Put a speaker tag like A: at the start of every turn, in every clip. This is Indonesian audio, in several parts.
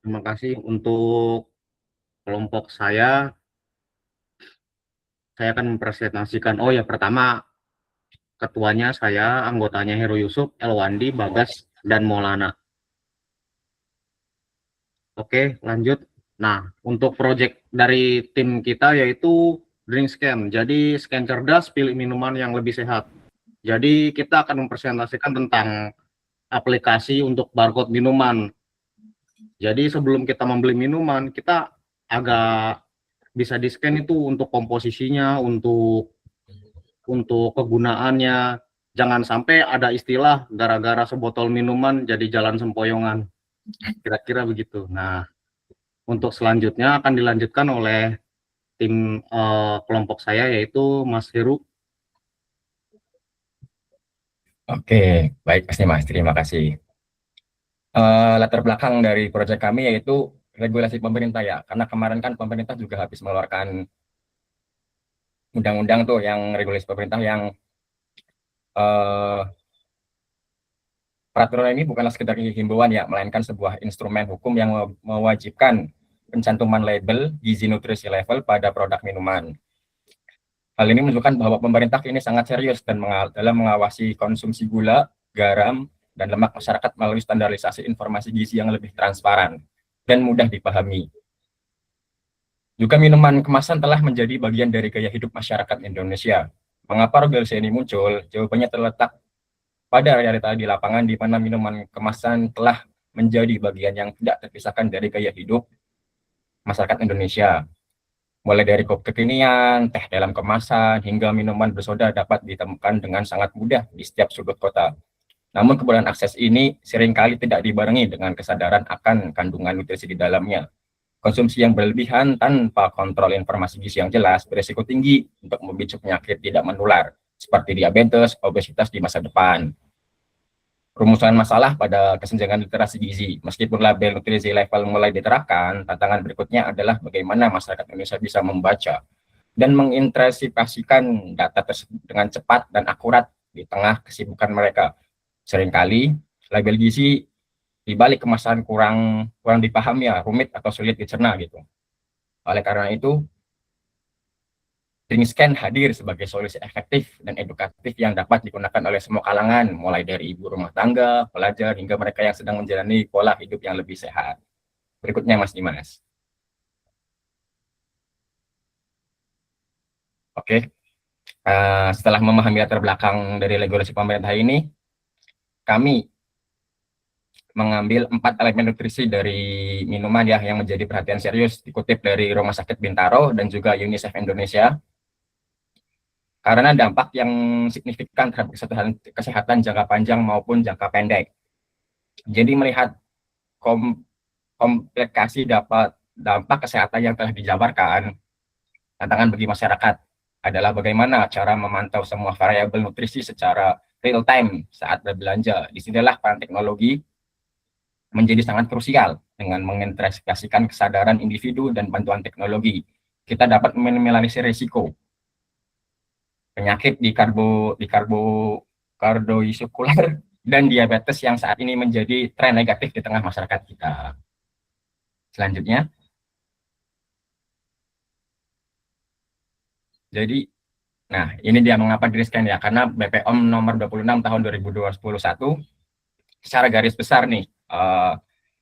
A: Terima kasih untuk kelompok saya akan mempresentasikan. Oh ya, pertama ketuanya saya, anggotanya Heru Yusuf, Elwandi, Bagas, dan Maulana. Oke, lanjut. Nah, untuk proyek dari tim kita yaitu Drink Scan. Jadi scan cerdas, pilih minuman yang lebih sehat. Jadi kita akan mempresentasikan tentang aplikasi untuk barcode minuman. Jadi sebelum kita membeli minuman, kita agak bisa di-scan itu untuk komposisinya, untuk kegunaannya. Jangan sampai ada istilah gara-gara sebotol minuman jadi jalan sempoyongan. Kira-kira begitu. Nah, untuk selanjutnya akan dilanjutkan oleh tim kelompok saya yaitu Mas Heru.
B: Oke, baik pasti Mas, terima kasih. Latar belakang dari proyek kami yaitu regulasi pemerintah ya, karena kemarin kan pemerintah juga habis mengeluarkan undang-undang tuh yang regulasi pemerintah yang eh, peraturan ini bukanlah sekedar himbauan ya, melainkan sebuah instrumen hukum yang mewajibkan pencantuman label gizi nutrisi level pada produk minuman. Hal ini menunjukkan bahwa pemerintah ini sangat serius dan dalam mengawasi konsumsi gula, garam, dan lemak masyarakat melalui standarisasi informasi gizi yang lebih transparan dan mudah dipahami. Juga minuman kemasan telah menjadi bagian dari gaya hidup masyarakat Indonesia. Mengapa regulasi ini muncul? Jawabannya terletak pada realita di lapangan di mana minuman kemasan telah menjadi bagian yang tidak terpisahkan dari gaya hidup masyarakat Indonesia. Mulai dari kopi kekinian, teh dalam kemasan, hingga minuman bersoda dapat ditemukan dengan sangat mudah di setiap sudut kota. Namun kemudahan akses ini seringkali tidak dibarengi dengan kesadaran akan kandungan nutrisi di dalamnya. Konsumsi yang berlebihan tanpa kontrol informasi gizi yang jelas berisiko tinggi untuk memicu penyakit tidak menular, seperti diabetes, obesitas di masa depan. Rumusan masalah pada kesenjangan literasi gizi. Meskipun label nutrisi level mulai diterapkan, tantangan berikutnya adalah bagaimana masyarakat Indonesia bisa membaca dan menginterpretasikan data tersebut dengan cepat dan akurat di tengah kesibukan mereka. Seringkali label gizi di balik kemasan kurang dipahami ya, rumit atau sulit dicerna gitu. Oleh karena itu, DreamScan hadir sebagai solusi efektif dan edukatif yang dapat digunakan oleh semua kalangan, mulai dari ibu rumah tangga, pelajar, hingga mereka yang sedang menjalani pola hidup yang lebih sehat. Berikutnya, Mas Dimas. Oke, setelah memahami latar belakang dari regulasi pemerintah ini, kami mengambil 4 elemen nutrisi dari minuman ya yang menjadi perhatian serius, dikutip dari Rumah Sakit Bintaro dan juga UNICEF Indonesia, karena dampak yang signifikan terhadap kesehatan jangka panjang maupun jangka pendek. Jadi melihat komplikasi dampak kesehatan yang telah dijabarkan, tantangan bagi masyarakat adalah bagaimana cara memantau semua variabel nutrisi secara real time saat berbelanja. Disinilah peran teknologi menjadi sangat krusial. Dengan mengintegrasikan kesadaran individu dan bantuan teknologi, kita dapat meminimalisir risiko penyakit kardiovaskular dan diabetes yang saat ini menjadi tren negatif di tengah masyarakat kita. Selanjutnya, jadi, nah ini dia mengapa DRISCAN ya, karena BPOM nomor 26 tahun 2021 secara garis besar nih,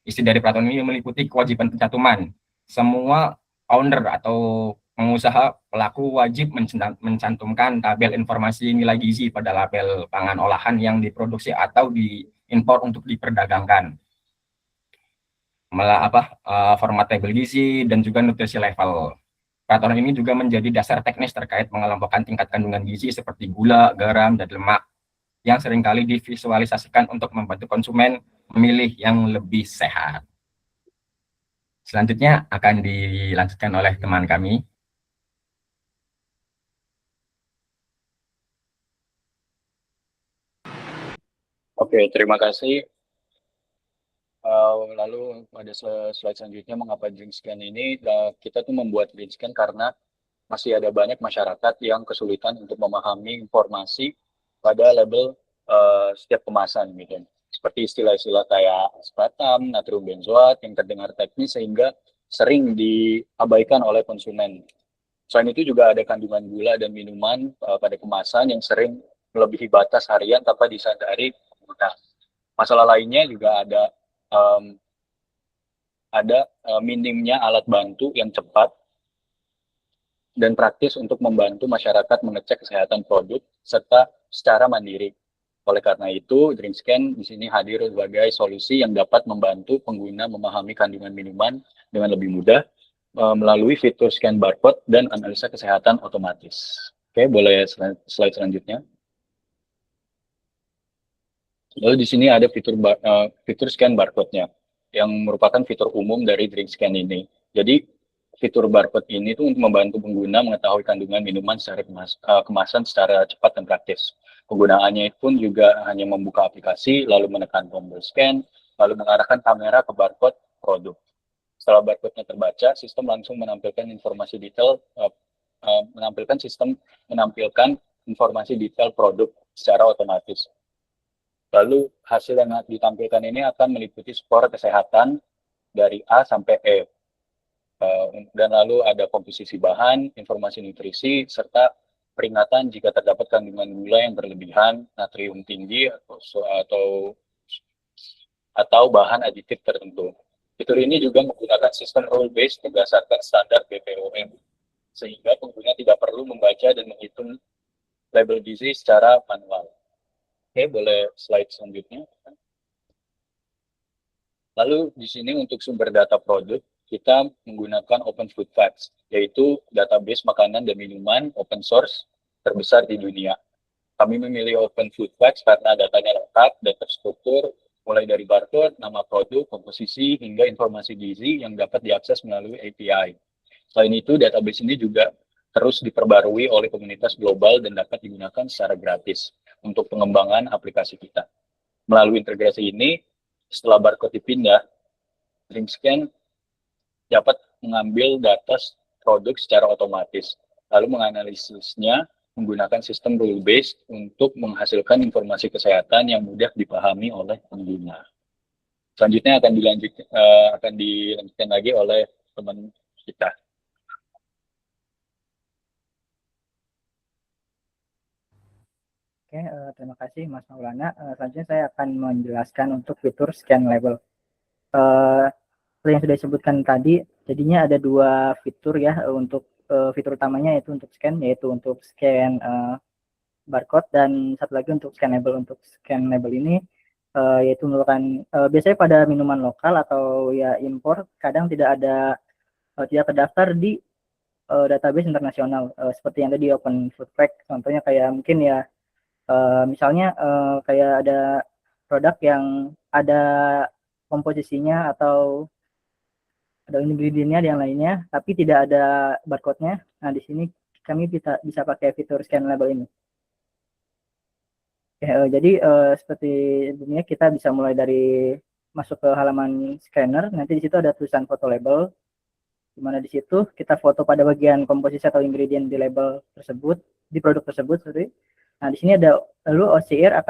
B: isi dari peraturan ini meliputi kewajiban pencantuman. Semua owner atau pengusaha pelaku wajib mencantumkan tabel informasi nilai gizi pada label pangan olahan yang diproduksi atau diimpor untuk diperdagangkan. Format tabel gizi dan juga nutrisi level. Peraturan ini juga menjadi dasar teknis terkait mengelompokkan tingkat kandungan gizi seperti gula, garam, dan lemak yang seringkali divisualisasikan untuk membantu konsumen memilih yang lebih sehat. Selanjutnya akan dilanjutkan oleh teman kami.
C: Oke, terima kasih. Lalu pada slide selanjutnya, mengapa DreamScan ini, kita tuh membuat DreamScan karena masih ada banyak masyarakat yang kesulitan untuk memahami informasi pada label setiap kemasan gitu. seperti istilah-istilah kayak aspartam, natrium benzoat yang terdengar teknis sehingga sering diabaikan oleh konsumen. Selain itu juga ada kandungan gula dan minuman pada kemasan yang sering melebihi batas harian tanpa disadari. Nah, masalah lainnya juga ada minimnya alat bantu yang cepat dan praktis untuk membantu masyarakat mengecek kesehatan produk serta secara mandiri. Oleh karena itu, DrinkScan di sini hadir sebagai solusi yang dapat membantu pengguna memahami kandungan minuman dengan lebih mudah melalui fitur scan barcode dan analisa kesehatan otomatis. Oke, boleh slide selanjutnya. Lalu di sini ada fitur scan barcode-nya yang merupakan fitur umum dari DrinkScan ini. Jadi fitur barcode ini tuh untuk membantu pengguna mengetahui kandungan minuman secara kemasan secara cepat dan praktis. Penggunaannya pun juga hanya membuka aplikasi, lalu menekan tombol scan, lalu mengarahkan kamera ke barcode produk. Setelah barcode-nya terbaca, sistem langsung menampilkan informasi detail, menampilkan informasi detail produk secara otomatis. Lalu hasil yang ditampilkan ini akan meliputi skor kesehatan dari A sampai E. Dan lalu ada komposisi bahan, informasi nutrisi, serta peringatan jika terdapat kandungan gula yang berlebihan, natrium tinggi, atau bahan aditif tertentu. Fitur ini juga menggunakan sistem rule-based berdasarkan standar BPOM, sehingga pengguna tidak perlu membaca dan menghitung label gizi secara manual. Oke, boleh slide selanjutnya. Lalu di sini untuk sumber data produk, kita menggunakan Open Food Facts, yaitu database makanan dan minuman open source terbesar di dunia. Kami memilih Open Food Facts karena datanya lengkap dan terstruktur, mulai dari barcode, nama produk, komposisi, hingga informasi gizi yang dapat diakses melalui API. Selain itu, database ini juga terus diperbarui oleh komunitas global dan dapat digunakan secara gratis untuk pengembangan aplikasi kita. Melalui integrasi ini, setelah barcode dipindah, DrinkScan dapat mengambil data produk secara otomatis, lalu menganalisisnya menggunakan sistem rule-based untuk menghasilkan informasi kesehatan yang mudah dipahami oleh pengguna. Selanjutnya akan dilanjutkan lagi oleh teman kita.
D: Oke, terima kasih Mas Maulana. Selanjutnya saya akan menjelaskan untuk fitur scan label. Seperti yang sudah disebutkan tadi, jadinya ada dua fitur ya untuk fitur utamanya yaitu untuk scan barcode, dan satu lagi untuk scan label. Untuk scan label ini yaitu merupakan biasanya pada minuman lokal atau ya impor, kadang tidak terdaftar di database internasional seperti yang ada di Open Food Facts. Contohnya kayak mungkin ya misalnya kayak ada produk yang ada komposisinya atau ada ingredientnya dan lainnya, tapi tidak ada barcode-nya. Nah, di sini kami bisa pakai fitur scan label ini. Jadi seperti sebelumnya kita bisa mulai dari masuk ke halaman scanner. Nanti di situ ada tulisan foto label, di mana di situ kita foto pada bagian komposisi atau ingredient di label tersebut, di produk tersebut. Nah, di sini ada lalu OCR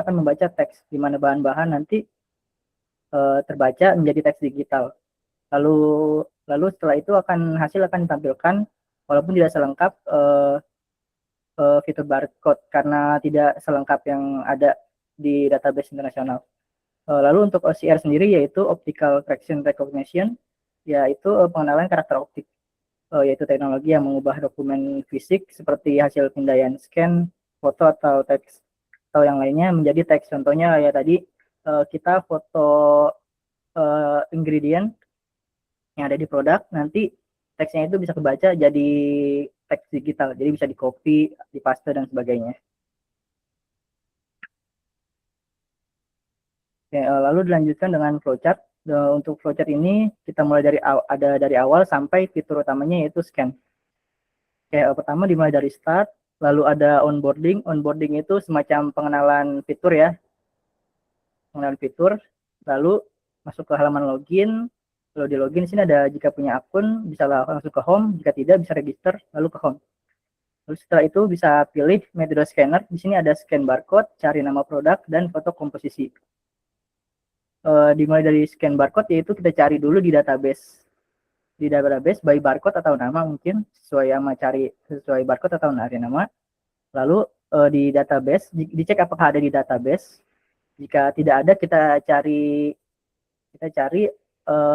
D: akan membaca teks, di mana bahan-bahan nanti terbaca menjadi teks digital. Lalu setelah itu hasil akan ditampilkan walaupun tidak selengkap fitur barcode karena tidak selengkap yang ada di database internasional. Lalu untuk OCR sendiri yaitu Optical Character Recognition, yaitu pengenalan karakter optik, yaitu teknologi yang mengubah dokumen fisik seperti hasil pindaian scan, foto atau teks atau yang lainnya menjadi teks. Contohnya ya tadi kita foto ingredient yang ada di produk, nanti teksnya itu bisa kebaca jadi teks digital, jadi bisa di copy, di paste dan sebagainya. Oke, lalu dilanjutkan dengan flowchart. Untuk flowchart ini kita mulai dari awal sampai fitur utamanya yaitu scan. Oke, pertama dimulai dari start, lalu ada onboarding. Onboarding itu semacam pengenalan fitur ya. Pengenalan fitur, lalu masuk ke halaman login. Kalau di login sini ada jika punya akun bisa langsung ke home, jika tidak bisa register lalu ke home. Lalu setelah itu bisa pilih metode scanner. Di sini ada scan barcode, cari nama produk dan foto komposisi. dimulai dari scan barcode, yaitu kita cari dulu di database by barcode atau nama, mungkin sesuai sama cari sesuai barcode atau dari nama. Lalu di database dicek apakah ada di database. Jika tidak ada, kita cari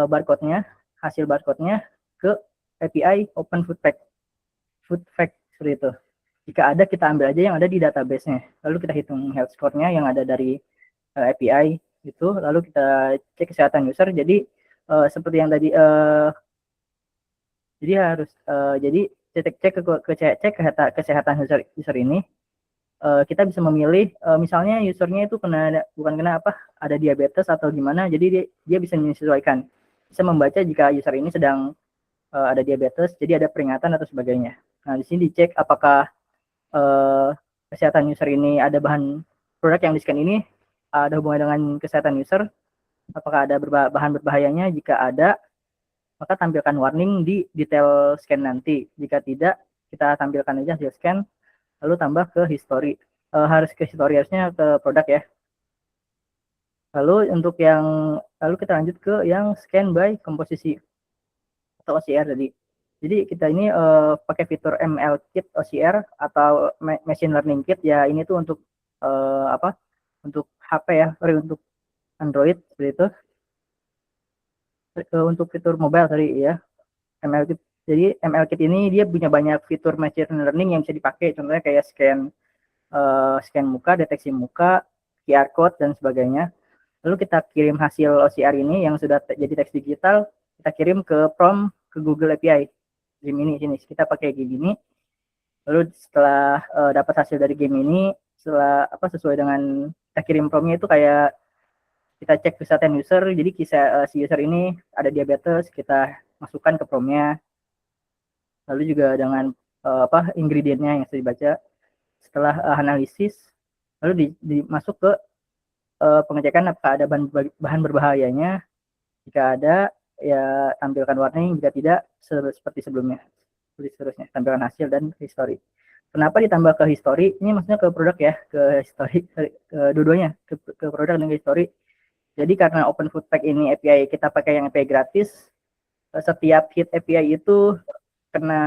D: barcode-nya, hasil barcode-nya ke API Open Food Fact seperti itu. Jika ada, kita ambil aja yang ada di database-nya. Lalu kita hitung health score-nya yang ada dari API itu, lalu kita cek kesehatan user. Jadi seperti yang tadi, jadi harus jadi cek kesehatan user ini. Kita bisa memilih misalnya usernya itu bukan kena apa, ada diabetes atau gimana, jadi dia bisa menyesuaikan, bisa membaca jika user ini sedang ada diabetes, jadi ada peringatan atau sebagainya. Nah, di sini dicek apakah kesehatan user ini ada produk yang di-scan ini ada hubungan dengan kesehatan user, apakah ada bahan berbahayanya. Jika ada, maka tampilkan warning di detail scan nanti. Jika tidak, kita tampilkan aja hasil scan, lalu tambah ke history. Harus ke history, harusnya ke produk ya. Lalu kita lanjut ke yang scan by komposisi atau OCR tadi. Jadi kita ini pakai fitur ML Kit OCR atau Machine Learning Kit ya. Ini tuh untuk untuk HP ya, untuk Android seperti itu. Untuk fitur mobile tadi ya, ML Kit. Jadi ML Kit ini dia punya banyak fitur machine learning yang bisa dipakai. Contohnya kayak scan muka, deteksi muka, QR code dan sebagainya. Lalu kita kirim hasil OCR ini yang sudah jadi teks digital, kita kirim ke prompt ke Google API. Gemini sini kita pakai Gemini. Lalu setelah dapat hasil dari Gemini, sesuai dengan kita kirim promptnya itu kayak kita cek kesehatan user. Jadi si user ini ada diabetes, kita masukkan ke promptnya. Lalu juga dengan ingredientnya yang sudah dibaca. Setelah analisis, lalu dimasuk ke pengecekan apakah ada bahan berbahayanya. Jika ada, ya tampilkan warning. Jika tidak, seperti sebelumnya. Seperti seterusnya, tampilkan hasil dan history. Kenapa ditambah ke history? Ini maksudnya ke produk ya, ke history, dua-duanya, ke produk dan ke history. Jadi karena Open Food Pack ini API, kita pakai yang API gratis, setiap hit API itu kena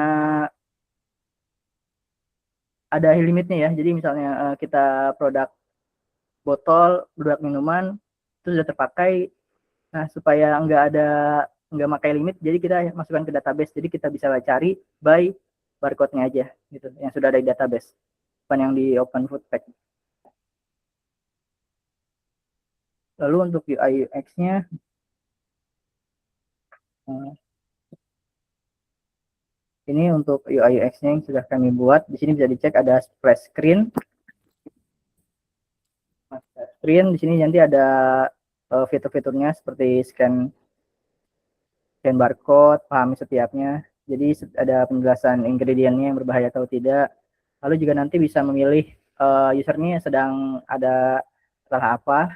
D: ada limitnya ya. Jadi misalnya kita produk botol, produk minuman, itu sudah terpakai. Nah, supaya nggak pakai limit, jadi kita masukkan ke database. Jadi kita bisa cari by barcode-nya aja, gitu, yang sudah ada di database, bukan yang di Open Food Pack. Lalu untuk UI UX-nya, ini untuk UI UX-nya yang sudah kami buat. Di sini bisa dicek ada splash screen. Di sini nanti ada fitur-fiturnya seperti scan barcode, pahami setiapnya. Jadi ada penjelasan ingredientnya yang berbahaya atau tidak. Lalu juga nanti bisa memilih usernya sedang ada salah apa.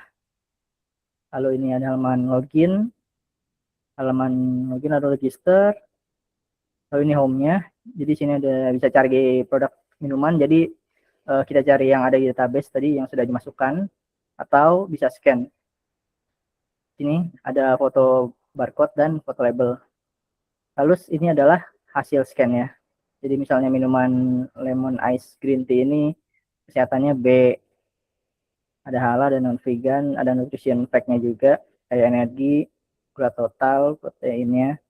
D: Lalu ini ada halaman login atau register. Lalu ini home-nya. Jadi sini ada bisa cari produk minuman. Jadi kita cari yang ada di database tadi yang sudah dimasukkan, atau bisa scan. Ini ada foto barcode dan foto label. Lalu ini adalah hasil scan ya. Jadi misalnya minuman lemon ice green tea ini kesehatannya B, ada halal dan non vegan, ada nutrition fact-nya juga, kayak energi, gula total, proteinnya.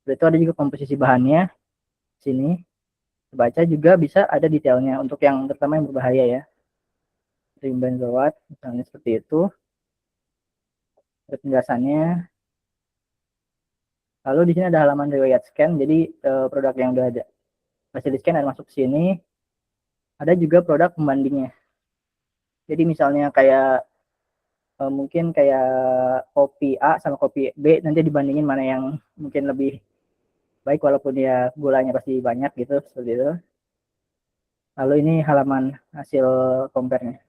D: Itu ada juga komposisi bahannya. Sini baca juga bisa ada detailnya untuk yang terutama yang berbahaya ya. Benzoat misalnya seperti itu. Ada penjelasannya. Lalu di sini ada halaman riwayat scan. Jadi produk yang udah ada hasil di scan ada masuk ke sini. Ada juga produk pembandingnya. Jadi misalnya kayak mungkin kayak kopi A sama kopi B, nanti dibandingin mana yang mungkin lebih baik, walaupun ya gulanya pasti banyak gitu, seperti itu. Lalu ini halaman hasil compare-nya.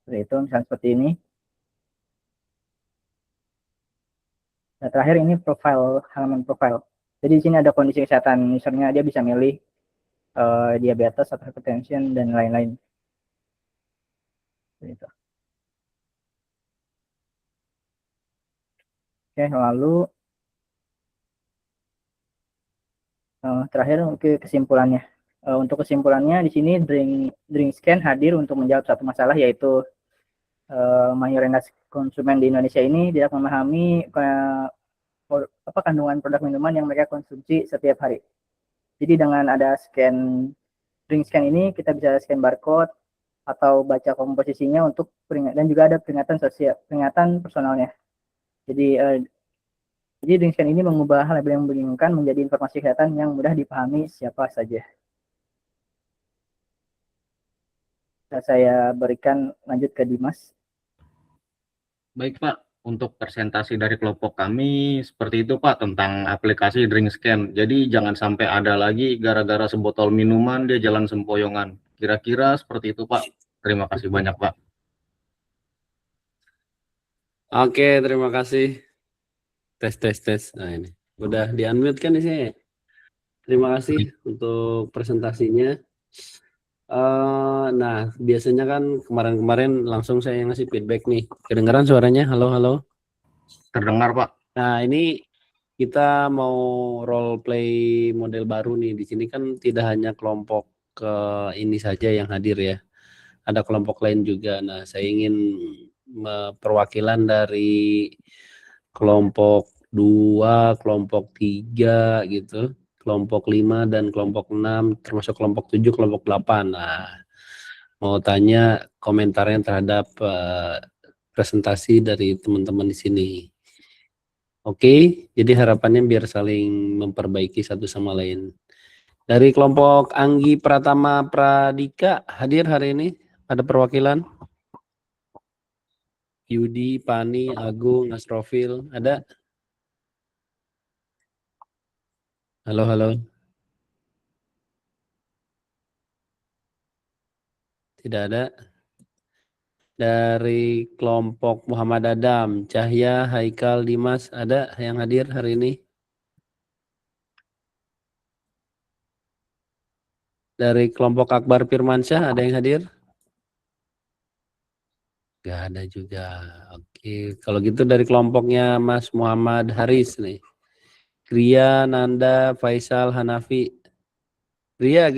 D: Seperti itu, misalnya seperti ini. Nah, terakhir ini halaman profile. Jadi di sini ada kondisi kesehatan usernya, dia bisa milih diabetes atau hypertension dan lain-lain. Seperti itu. Oke, lalu terakhir ke kesimpulannya. Untuk kesimpulannya di sini DrinkScan hadir untuk menjawab satu masalah, yaitu mayoritas konsumen di Indonesia ini tidak memahami kandungan produk minuman yang mereka konsumsi setiap hari. Jadi dengan ada DrinkScan ini kita bisa scan barcode atau baca komposisinya untuk dan juga ada peringatan personalnya. Jadi DrinkScan ini mengubah label yang membingungkan menjadi informasi kesehatan yang mudah dipahami siapa saja. Saya berikan lanjut ke Dimas.
A: Baik Pak, untuk presentasi dari kelompok kami seperti itu Pak tentang aplikasi DrinkScan. Jadi jangan sampai ada lagi gara-gara sebotol minuman dia jalan sempoyongan. Kira-kira seperti itu Pak. Terima kasih banyak Pak.
E: Oke, terima kasih. Tes. Nah ini udah di-unmute kan di sini. Terima kasih untuk presentasinya. Nah, biasanya kan kemarin-kemarin langsung saya ngasih feedback nih. Kedengaran suaranya? Halo.
A: Terdengar Pak.
E: Nah, ini kita mau role play model baru nih. Di sini kan tidak hanya kelompok ini saja yang hadir ya. Ada kelompok lain juga. Nah, saya ingin perwakilan dari kelompok 2, kelompok 3 gitu, kelompok 5 dan kelompok 6, termasuk kelompok 7, kelompok 8. Nah, mau tanya komentarnya terhadap presentasi dari teman-teman di sini. Oke, jadi harapannya biar saling memperbaiki satu sama lain. Dari kelompok Anggi Pratama Pradika hadir hari ini, ada perwakilan? Yudi, Pani, Agung, Asrofil, ada? Halo. Tidak ada. Dari kelompok Muhammad Adam, Cahya, Haikal, Dimas, ada yang hadir hari ini? Dari kelompok Akbar Firmansyah, ada yang hadir? Gak ada juga. Oke, kalau gitu dari kelompoknya Mas Muhammad Haris nih. Gria, Nanda, Faisal, Hanafi. Gria.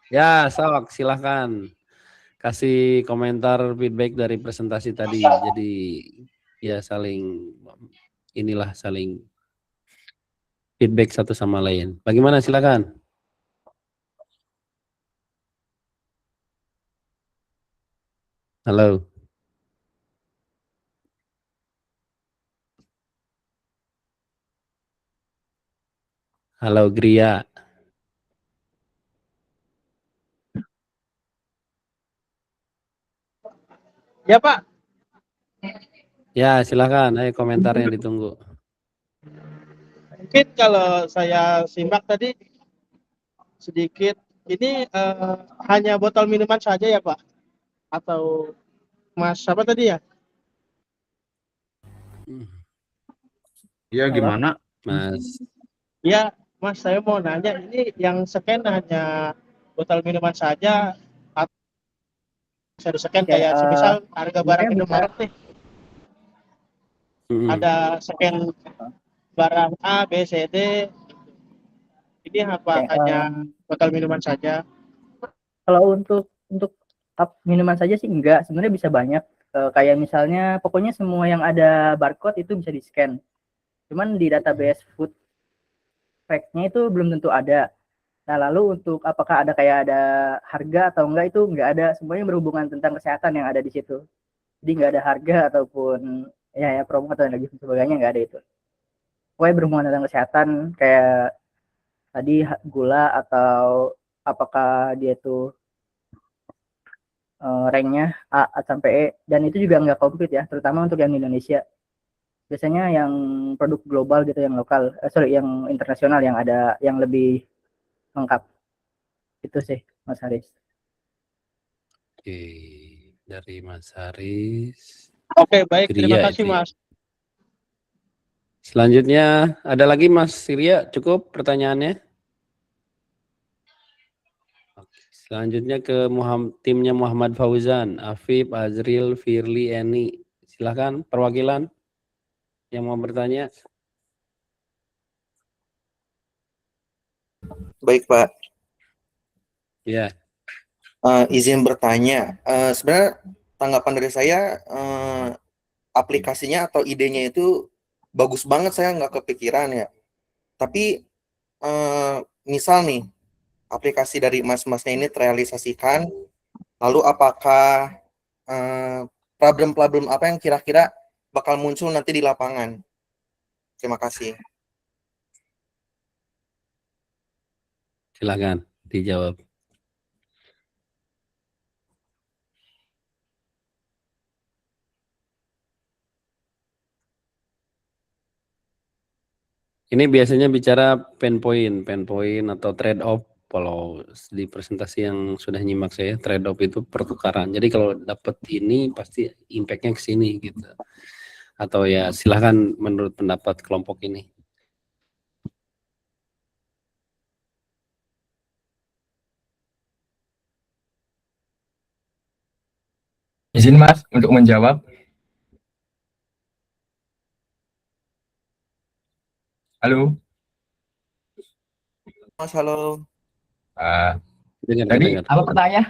E: Ya, sok, silahkan. Kasih komentar feedback dari presentasi tadi. Jadi ya saling feedback satu sama lain. Bagaimana, silakan. Halo. Halo Gria.
F: Ya Pak.
E: Ya silakan, ayo komentarnya ditunggu.
F: Mungkin kalau saya simak tadi sedikit, ini hanya botol minuman saja ya Pak? Atau Mas apa tadi ya?
A: Iya gimana?
E: Mas.
F: Ya Mas, saya mau nanya, ini yang scan hanya botol minuman saja atau bisa di-scan kayak semisal harga barang Indomaret nih. Ada scan barang A, B, C, D. Ini apa hanya botol minuman saja?
D: Kalau untuk minuman saja sih enggak, sebenarnya bisa banyak. Kayak misalnya pokoknya semua yang ada barcode itu bisa di-scan. Cuman di database food fact-nya itu belum tentu ada. Nah, lalu untuk apakah ada kayak ada harga atau enggak, itu enggak ada. Semuanya berhubungan tentang kesehatan yang ada di situ. Jadi enggak ada harga ataupun ya promo atau lagi sebagainya, enggak ada itu. Pokoknya berhubungan tentang kesehatan, kayak tadi gula atau apakah dia itu ranknya A sampai E, dan itu juga nggak komplit ya, terutama untuk yang di Indonesia. Biasanya yang produk global gitu, yang lokal, yang internasional yang ada yang lebih lengkap. Itu sih Mas Haris.
E: Oke, dari Mas Haris.
F: Oke, baik, terima kasih Mas.
E: Selanjutnya ada lagi Mas Surya, cukup pertanyaannya? Selanjutnya ke timnya Muhammad Fauzan, Afif, Azril, Firly, Eni. Silahkan perwakilan. yang mau bertanya?
G: Baik, Pak.
E: Ya,
G: Izin bertanya. Sebenarnya tanggapan dari saya, aplikasinya atau idenya itu bagus banget, saya nggak kepikiran ya. Tapi misal nih, aplikasi dari mas-masnya ini terrealisasikan, lalu apakah problem-problem apa yang kira-kira bakal muncul nanti di lapangan? Terima kasih.
E: silakan dijawab. Ini biasanya bicara pain point atau trade off. Kalau di presentasi yang sudah nyimak saya, trade off itu pertukaran. Jadi kalau dapat ini pasti impact-nya ke sini gitu. Atau ya silahkan menurut pendapat kelompok ini.
B: Izin Mas untuk menjawab. Halo.
G: Mas, halo.
E: Dengar.
B: Tadi apa pertanyaan?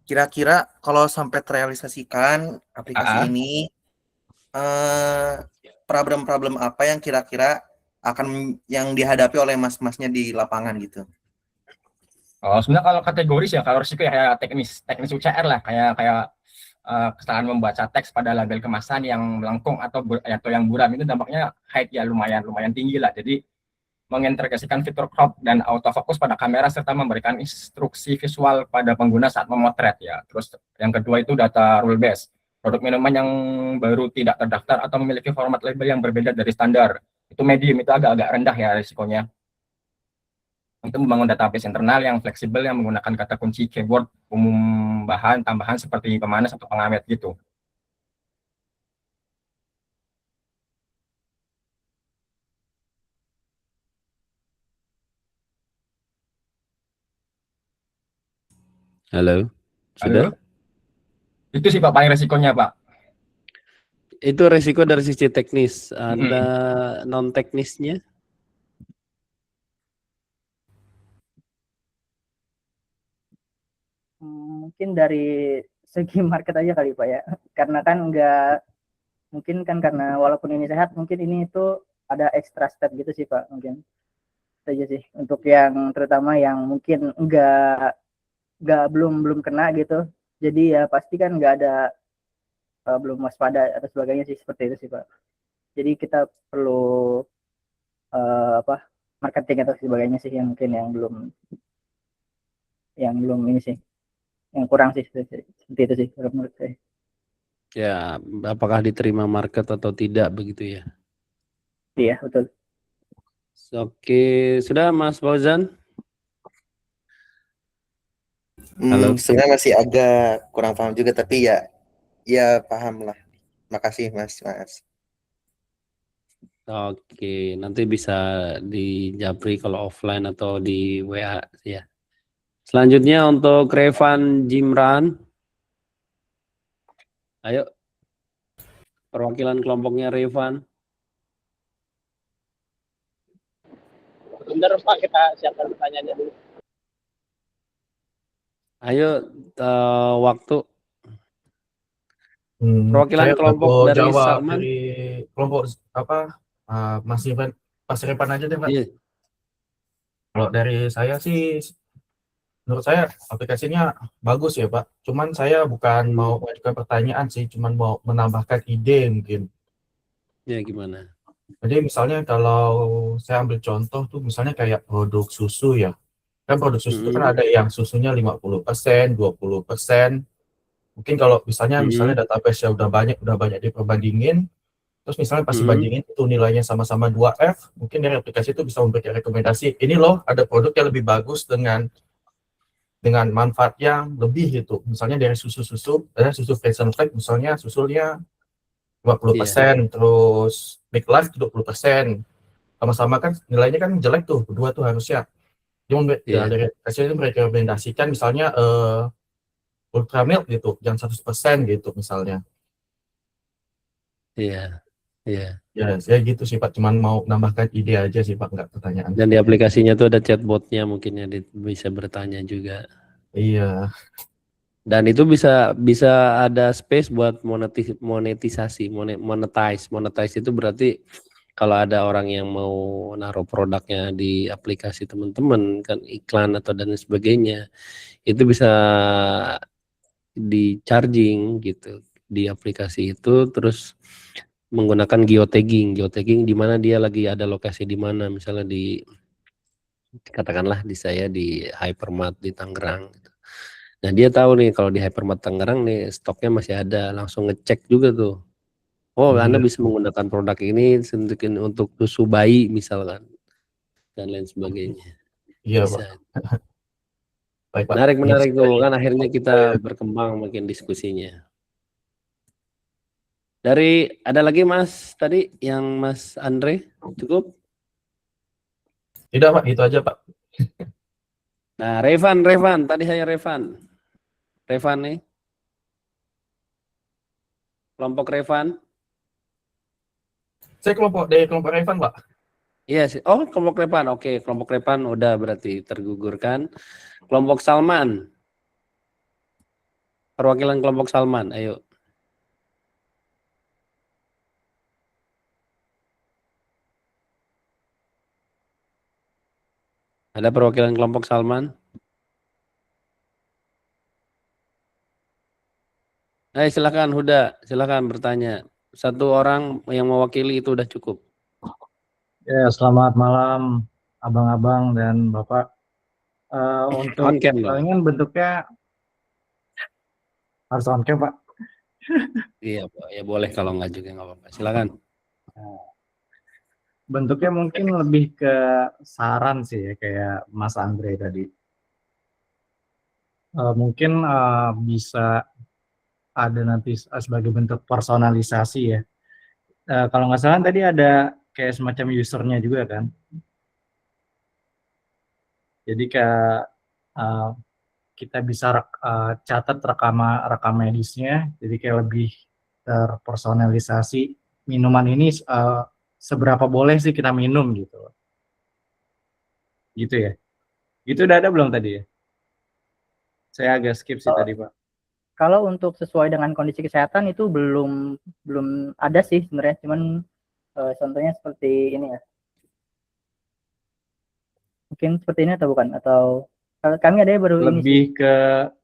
G: Kira-kira kalau sampai terrealisasikan aplikasi ini, problem-problem apa yang kira-kira akan yang dihadapi oleh mas-masnya di lapangan gitu?
B: Oh, sebenarnya kalau kategoris ya, kalau risiko ya kayak teknis UCR lah, kayak kesalahan membaca teks pada label kemasan yang melengkung atau yang buram, itu dampaknya height ya lumayan tinggi lah. Jadi mengintegrasikan fitur crop dan autofocus pada kamera serta memberikan instruksi visual pada pengguna saat memotret ya. Terus yang kedua itu data rule base. Produk minuman yang baru tidak terdaftar atau memiliki format label yang berbeda dari standar. Itu medium, itu agak rendah ya risikonya. Untuk membangun database internal yang fleksibel yang menggunakan kata kunci keyword umum tambahan seperti pemanas atau pengawet gitu.
E: Halo. Sudah?
B: Halo? Itu sih Pak paling resikonya Pak.
E: Itu resiko dari sisi teknis. Ada non teknisnya?
D: Mungkin dari segi market aja kali Pak ya, karena kan mungkin kan karena walaupun ini sehat, mungkin ini itu ada extra step gitu sih Pak, mungkin saja sih untuk yang terutama yang mungkin belum kena gitu, jadi ya pasti kan nggak ada belum waspada atau sebagainya sih, seperti itu sih Pak. Jadi kita perlu marketing atau sebagainya sih yang mungkin yang belum ini sih, yang kurang sih, seperti itu sih menurut saya.
E: Ya, apakah diterima market atau tidak begitu ya?
D: Iya, betul.
E: Oke, sudah Mas Fauzan? Halo.
G: Sebenarnya masih agak kurang paham juga, tapi ya paham lah. Makasih Mas.
E: Oke, nanti bisa di Japri kalau offline atau di WA ya. Selanjutnya untuk Revan Jimran. Ayo. Perwakilan kelompoknya Revan.
F: Bentar Pak, kita siapkan pertanyaannya dulu.
E: Ayo waktu. Perwakilan
H: Saya
E: kelompok
H: mau
E: dari
H: jawab
E: Salman.
H: dari kelompok apa? Mas Revan aja deh Pak.
E: Iya.
H: Kalau dari saya sih, menurut saya aplikasinya bagus ya Pak. Cuman saya bukan mau mengajukan pertanyaan sih, cuman mau menambahkan ide mungkin.
E: Ya gimana?
H: Jadi misalnya kalau saya ambil contoh tuh, misalnya kayak produk susu ya. Kan produk susu itu kan ada yang susunya 50%, 20%. Mungkin kalau misalnya database-nya udah banyak diperbandingin, terus misalnya pas dibandingin itu nilainya sama-sama 2F, mungkin dari aplikasi itu bisa memberikan rekomendasi, ini loh ada produk yang lebih bagus dengan manfaat yang lebih gitu. Misalnya dari susu Fresh and Flake, misalnya susunya 50%, terus Big Life 20%. Sama-sama kan nilainya kan jelek tuh, berdua tuh harusnya. Dari aplikasi itu merekomendasikan misalnya Ultra Milk gitu, yang 100% gitu misalnya.
E: Iya, iya.
H: Ya, saya gitu sih Pak, cuman mau nambahkan ide aja sih Pak, nggak pertanyaan.
E: Dan di aplikasinya tuh ada chatbotnya mungkin ya, bisa bertanya juga.
H: Iya,
E: Dan itu bisa ada space buat monetize. Monetize itu berarti kalau ada orang yang mau naruh produknya di aplikasi teman-teman kan, iklan atau dan sebagainya, itu bisa di charging gitu di aplikasi itu, terus menggunakan geotagging di mana dia lagi ada lokasi di mana, misalnya di katakanlah di saya di Hypermart di Tangerang gitu. Nah dia tahu nih kalau di Hypermart Tangerang nih stoknya masih ada, langsung ngecek juga tuh. Oh, Anda
H: iya,
E: bisa menggunakan produk ini untuk susu bayi misalkan dan lain sebagainya.
H: iya Pak.
E: Bisa.
H: Baik Pak.
E: Menarik
H: Ini
E: tuh kan, akhirnya kita
H: saya-
E: berkembang makin diskusinya. Ada lagi Mas tadi yang Mas Andre, cukup?
H: Tidak Pak, itu aja Pak.
E: Nah, Revan, tadi saya Revan nih, kelompok Revan.
H: Saya dari kelompok Evan Pak.
E: Iya sih. Oh, kelompok Revan. Oke, kelompok Revan udah berarti tergugurkan. Kelompok Salman. Perwakilan kelompok Salman, ayo. Ada perwakilan kelompok Salman? Ayo silakan Huda, silakan bertanya. Satu orang yang mewakili itu udah cukup.
I: Ya, selamat malam abang-abang dan bapak. Untuk
E: On cam dong.
I: palingan bentuknya harus on cam, Pak.
E: Iya, Pak. Ya boleh, kalau nggak juga nggak apa-apa. Silakan.
I: Bentuknya mungkin lebih ke saran sih ya, kayak Mas Andre tadi. Mungkin bisa ada nanti sebagai bentuk personalisasi ya. Kalau nggak salah tadi ada kayak semacam usernya juga kan. Jadi kayak kita bisa catat rekam medisnya, jadi kayak lebih terpersonalisasi. Minuman ini seberapa boleh sih kita minum gitu, gitu ya. Itu udah ada belum tadi ya? Saya agak skip sih tadi Pak.
D: Kalau untuk sesuai dengan kondisi kesehatan itu belum ada sih sebenarnya, cuman contohnya seperti ini ya. Mungkin seperti ini atau bukan? Atau kami ada baru ini sih.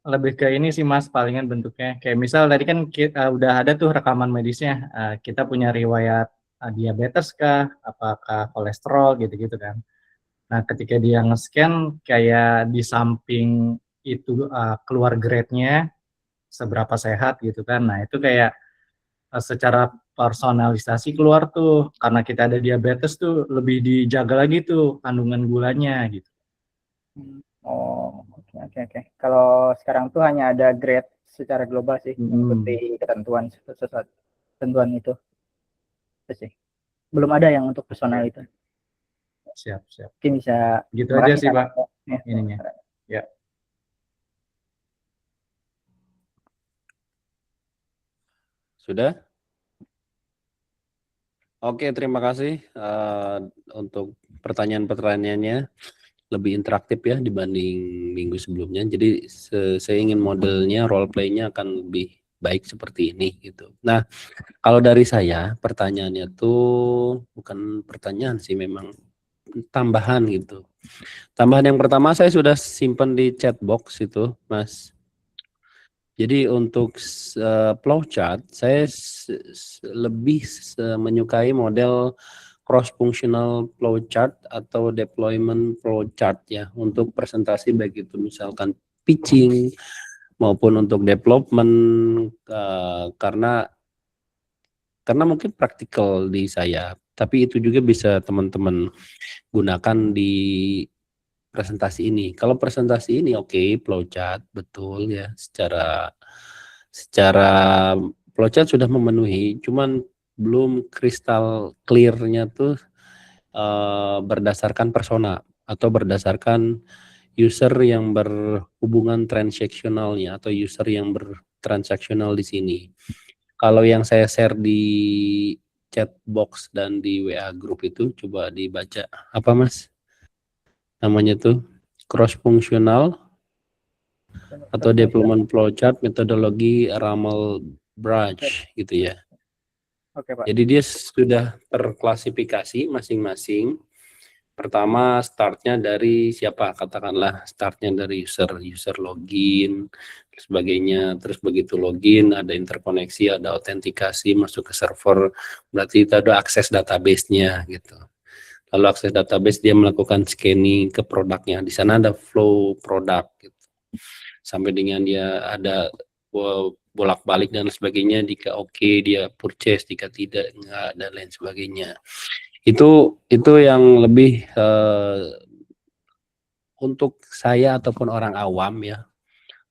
I: Lebih ke ini sih Mas, palingan bentuknya kayak misal tadi kan kita udah ada tuh rekaman medisnya, kita punya riwayat diabetes kah, apakah kolesterol gitu-gitu kan. Nah ketika dia nge-scan kayak di samping itu keluar grade-nya seberapa sehat gitu kan. Nah itu kayak secara personalisasi keluar tuh, karena kita ada diabetes tuh lebih dijaga lagi tuh kandungan gulanya gitu.
D: Oh, oke. Kalau sekarang tuh hanya ada grade secara global sih, mengikuti ketentuan itu. Itu sih. Belum ada yang untuk personal itu.
I: Siap.
D: Mungkin bisa.
I: Gitu aja sih Pak.
D: Ya.
I: Ininya. Ya.
E: Sudah? Oke, terima kasih untuk pertanyaan-pertanyaannya. Lebih interaktif ya dibanding minggu sebelumnya. Jadi saya ingin modelnya, role play-nya akan lebih baik seperti ini gitu. Nah, kalau dari saya pertanyaannya tuh bukan pertanyaan sih, memang tambahan gitu. Tambahan yang pertama saya sudah simpan di chat box itu, Mas. Jadi untuk flowchart saya lebih menyukai model cross-functional flowchart atau deployment flowchart ya, untuk presentasi baik itu misalkan pitching maupun untuk development, karena mungkin praktikal di saya, tapi itu juga bisa teman-teman gunakan di presentasi ini. Kalau presentasi ini oke, flowchart betul ya, secara flowchart sudah memenuhi, cuman belum kristal clear-nya tuh berdasarkan persona atau berdasarkan user yang berhubungan transaksionalnya atau user yang bertransaksional di sini. Kalau yang saya share di chat box dan di WA group itu coba dibaca. Apa Mas? Namanya tuh cross functional atau deployment flowchart metodologi Ramal Branch gitu ya.
D: Oke, Pak.
E: Jadi dia sudah terklasifikasi masing-masing. Pertama startnya dari siapa? Katakanlah startnya dari user login, sebagainya. Terus begitu login ada interkoneksi, ada autentikasi masuk ke server. Berarti itu ada akses database-nya gitu. Lalu akses database dia melakukan scanning ke produknya. Di sana ada flow produk gitu. Sampai dengan dia ada bolak-balik dan sebagainya, jika oke dia purchase, jika tidak enggak, dan lain sebagainya. Itu yang lebih untuk saya ataupun orang awam ya,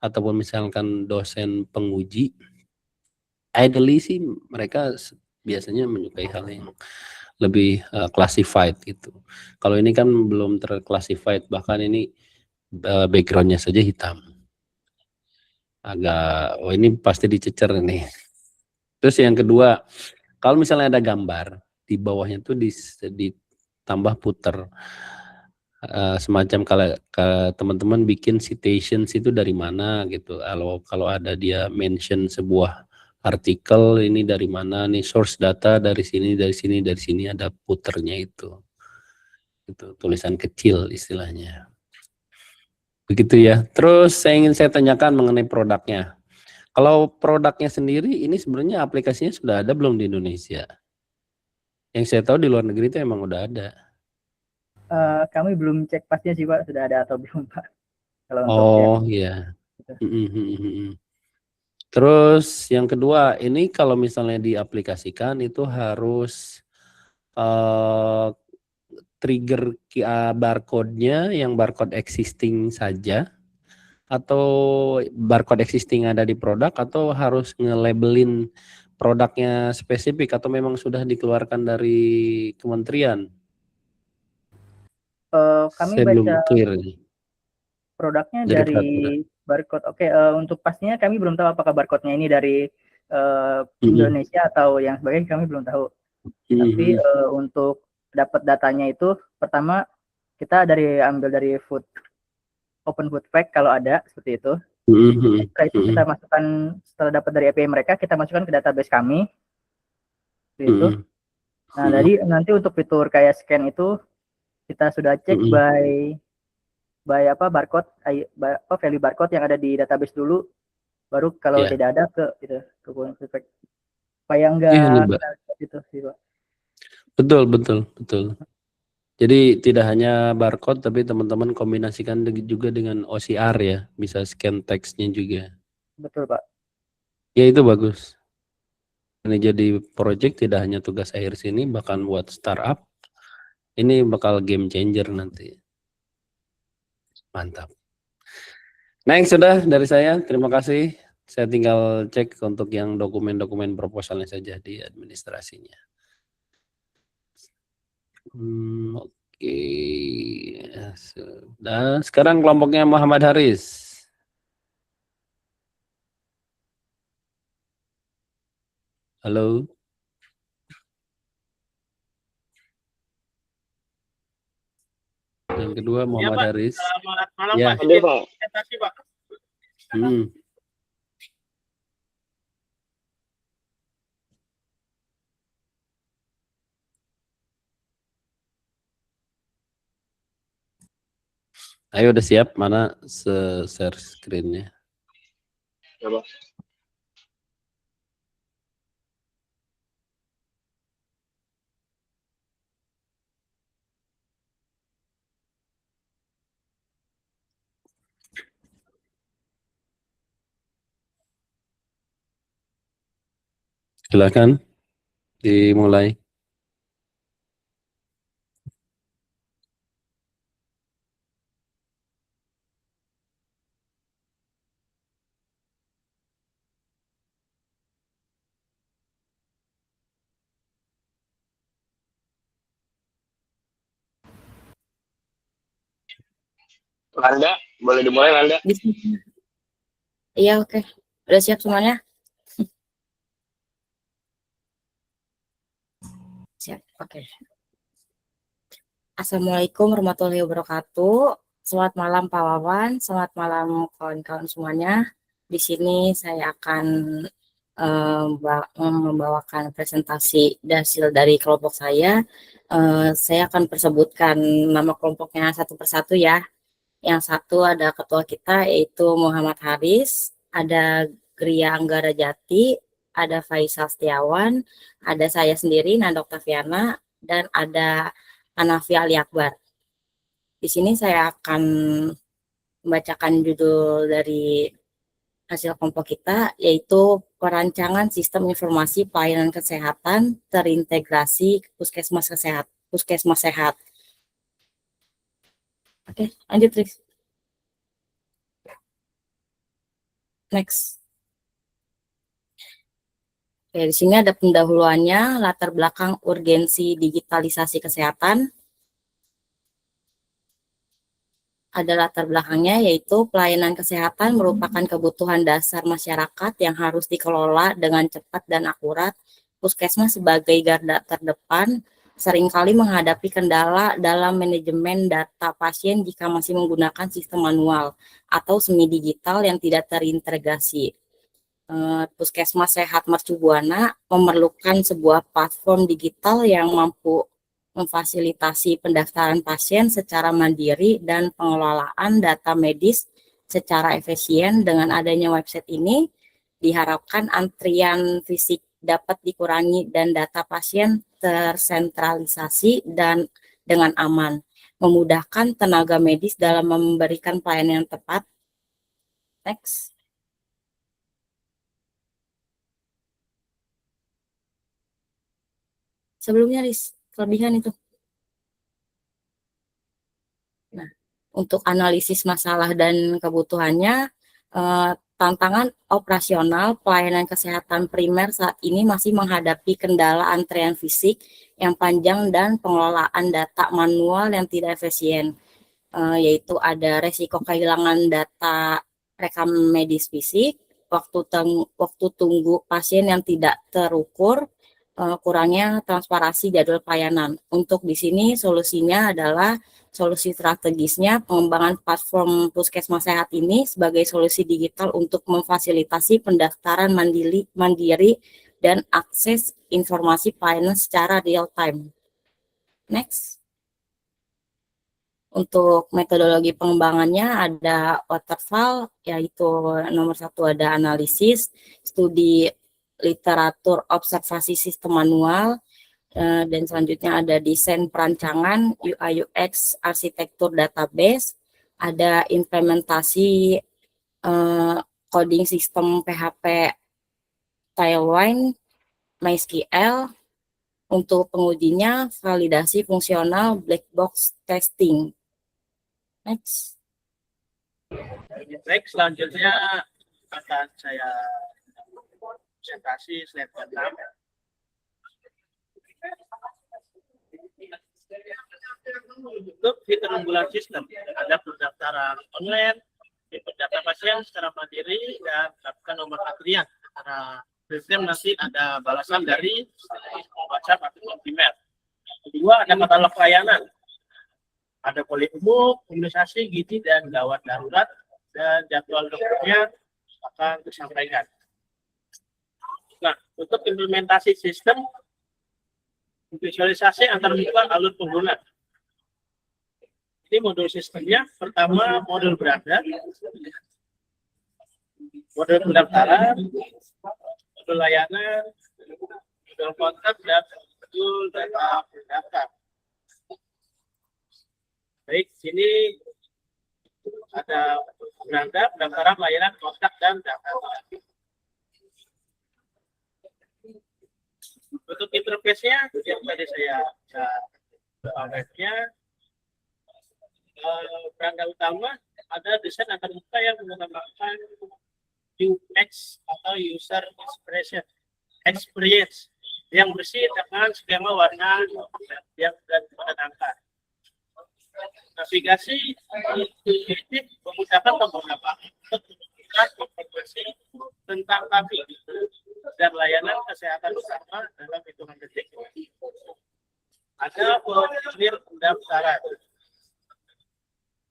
E: ataupun misalkan dosen penguji, ideally sih mereka biasanya menyukai hal yang lebih classified gitu. Kalau ini kan belum terclassified, bahkan ini backgroundnya saja hitam. Agak, oh ini pasti dicecer nih. Terus yang kedua, kalau misalnya ada gambar, di bawahnya tuh ditambah puter semacam kalau teman-teman bikin citations itu dari mana gitu. Kalau ada dia mention sebuah artikel ini dari mana nih, source data dari sini ada puternya itu tulisan kecil istilahnya. Begitu ya. Terus saya tanyakan mengenai produknya. Kalau produknya sendiri ini sebenarnya aplikasinya sudah ada belum di Indonesia? Yang saya tahu di luar negeri itu emang udah ada.
D: Kami belum cek pastinya sih Pak, sudah ada atau belum Pak. Kalau
E: untuk iya. Terus yang kedua, ini kalau misalnya diaplikasikan itu harus trigger barcode-nya yang barcode existing saja, atau barcode existing ada di produk, atau harus nge-labelin produknya spesifik, atau memang sudah dikeluarkan dari kementerian?
D: Kami
E: Saya belum
D: baca
E: clear nih.
D: Produknya dari barcode. Oke, untuk pastinya kami belum tahu apakah barcode-nya ini dari Indonesia atau yang sebagainya, kami belum tahu. Tapi untuk dapat datanya itu pertama kita ambil dari open food fact kalau ada seperti itu. Setelah itu kita masukkan, setelah dapat dari API mereka, kita masukkan ke database kami. Seperti itu. Nah, jadi nanti untuk fitur kayak scan itu kita sudah cek by barcode, value barcode yang ada di database dulu, baru kalau tidak ada ke open food fact. Supaya enggak gitu sih Pak.
E: Betul. Jadi tidak hanya barcode, tapi teman-teman kombinasikan juga dengan OCR ya, bisa scan teksnya juga.
D: Betul Pak.
E: Ya itu bagus. Ini jadi project tidak hanya tugas akhir sini, bahkan buat startup, ini bakal game changer nanti. Mantap. Next sudah dari saya, terima kasih. Saya tinggal cek untuk yang dokumen-dokumen proposalnya saja di administrasinya. Oke, sudah. Sekarang kelompoknya Muhammad Haris. Halo. Yang kedua Muhammad Haris.
F: Selamat malam
E: ya.
F: Pak. Hadir Pak. Pak.
E: Ayo udah siap, mana share screen-nya?
F: Ya, Pak.
E: Silakan dimulai.
J: Nanda, boleh dimulai Nanda? Iya, oke. Udah siap semuanya?
K: Siap. Oke. Assalamualaikum warahmatullahi wabarakatuh. Selamat malam Pak Wawan, selamat malam kawan-kawan semuanya. Di sini saya akan membawakan presentasi hasil dari kelompok saya. Saya akan persebutkan nama kelompoknya satu persatu ya. Yang satu ada ketua kita yaitu Muhammad Haris, ada Gria Anggara Jati, ada Faisal Setiawan, ada saya sendiri Nanda Oktaviana, dan ada Hanafi Ali Akbar. Di sini saya akan membacakan judul dari hasil kelompok kita, yaitu perancangan sistem informasi pelayanan kesehatan terintegrasi puskesmas sehat. Oke, lanjut, Riz. Next. Oke, di sini ada pendahuluannya, latar belakang urgensi digitalisasi kesehatan. Ada latar belakangnya, yaitu pelayanan kesehatan merupakan kebutuhan dasar masyarakat yang harus dikelola dengan cepat dan akurat. Puskesmas sebagai garda terdepan seringkali menghadapi kendala dalam manajemen data pasien jika masih menggunakan sistem manual atau semi digital yang tidak terintegrasi. Puskesmas Sehat Mercu Buana memerlukan sebuah platform digital yang mampu memfasilitasi pendaftaran pasien secara mandiri dan pengelolaan data medis secara efisien. Dengan adanya website ini, diharapkan antrian fisik dapat dikurangi dan data pasien tersentralisasi dan dengan aman, memudahkan tenaga medis dalam memberikan pelayanan yang tepat. Next. Sebelumnya, Riz, kelebihan itu. Nah, untuk analisis masalah dan kebutuhannya, tantangan operasional pelayanan kesehatan primer saat ini masih menghadapi kendala antrean fisik yang panjang dan pengelolaan data manual yang tidak efisien, yaitu ada resiko kehilangan data rekam medis fisik, waktu tunggu pasien yang tidak terukur, kurangnya transparansi jadwal pelayanan. Untuk di sini solusinya adalah solusi strategisnya pengembangan platform Puskesmas Sehat ini sebagai solusi digital untuk memfasilitasi pendaftaran mandiri dan akses informasi pelayanan secara real time. Next. Untuk metodologi pengembangannya ada waterfall, yaitu nomor 1 ada analisis, studi literatur observasi sistem manual, dan selanjutnya ada desain perancangan, UI UX, arsitektur database, ada implementasi coding sistem PHP Tailwind, MySQL. Untuk pengujinya, validasi fungsional black box testing. Next.
F: Baik, selanjutnya akan saya presentasi slide 6. Untuk fitur unggulan sistem, ada pendaftaran online, input data pasien secara mandiri, dan melakukan nomor antrian. Secara sistem nanti ada balasan dari WhatsApp atau email. Kedua, ada katalog layanan. Ada poli umum, imunisasi, gizi, dan gawat darurat, dan jadwal dokternya akan disampaikan. Nah, untuk implementasi sistem, visualisasi antar muka alur pengguna. Ini modul sistemnya, pertama modul beranda, modul pendaftaran, modul layanan, modul kontak, dan modul data pendaftar. Baik, sini ada beranda, pendaftaran, layanan, kontak, dan data. Untuk interface-nya, yang tadi saya webnya, beranda utama ada desain antar muka yang menggunakan UX atau user experience yang bersih dengan skema warna yang sudah ditanamkan. Navigasi intuitif memudahkan pengguna untuk memberikan informasi tentang kami dan layanan kesehatan utama dalam hitungan detik. ada formulir pendaftaran.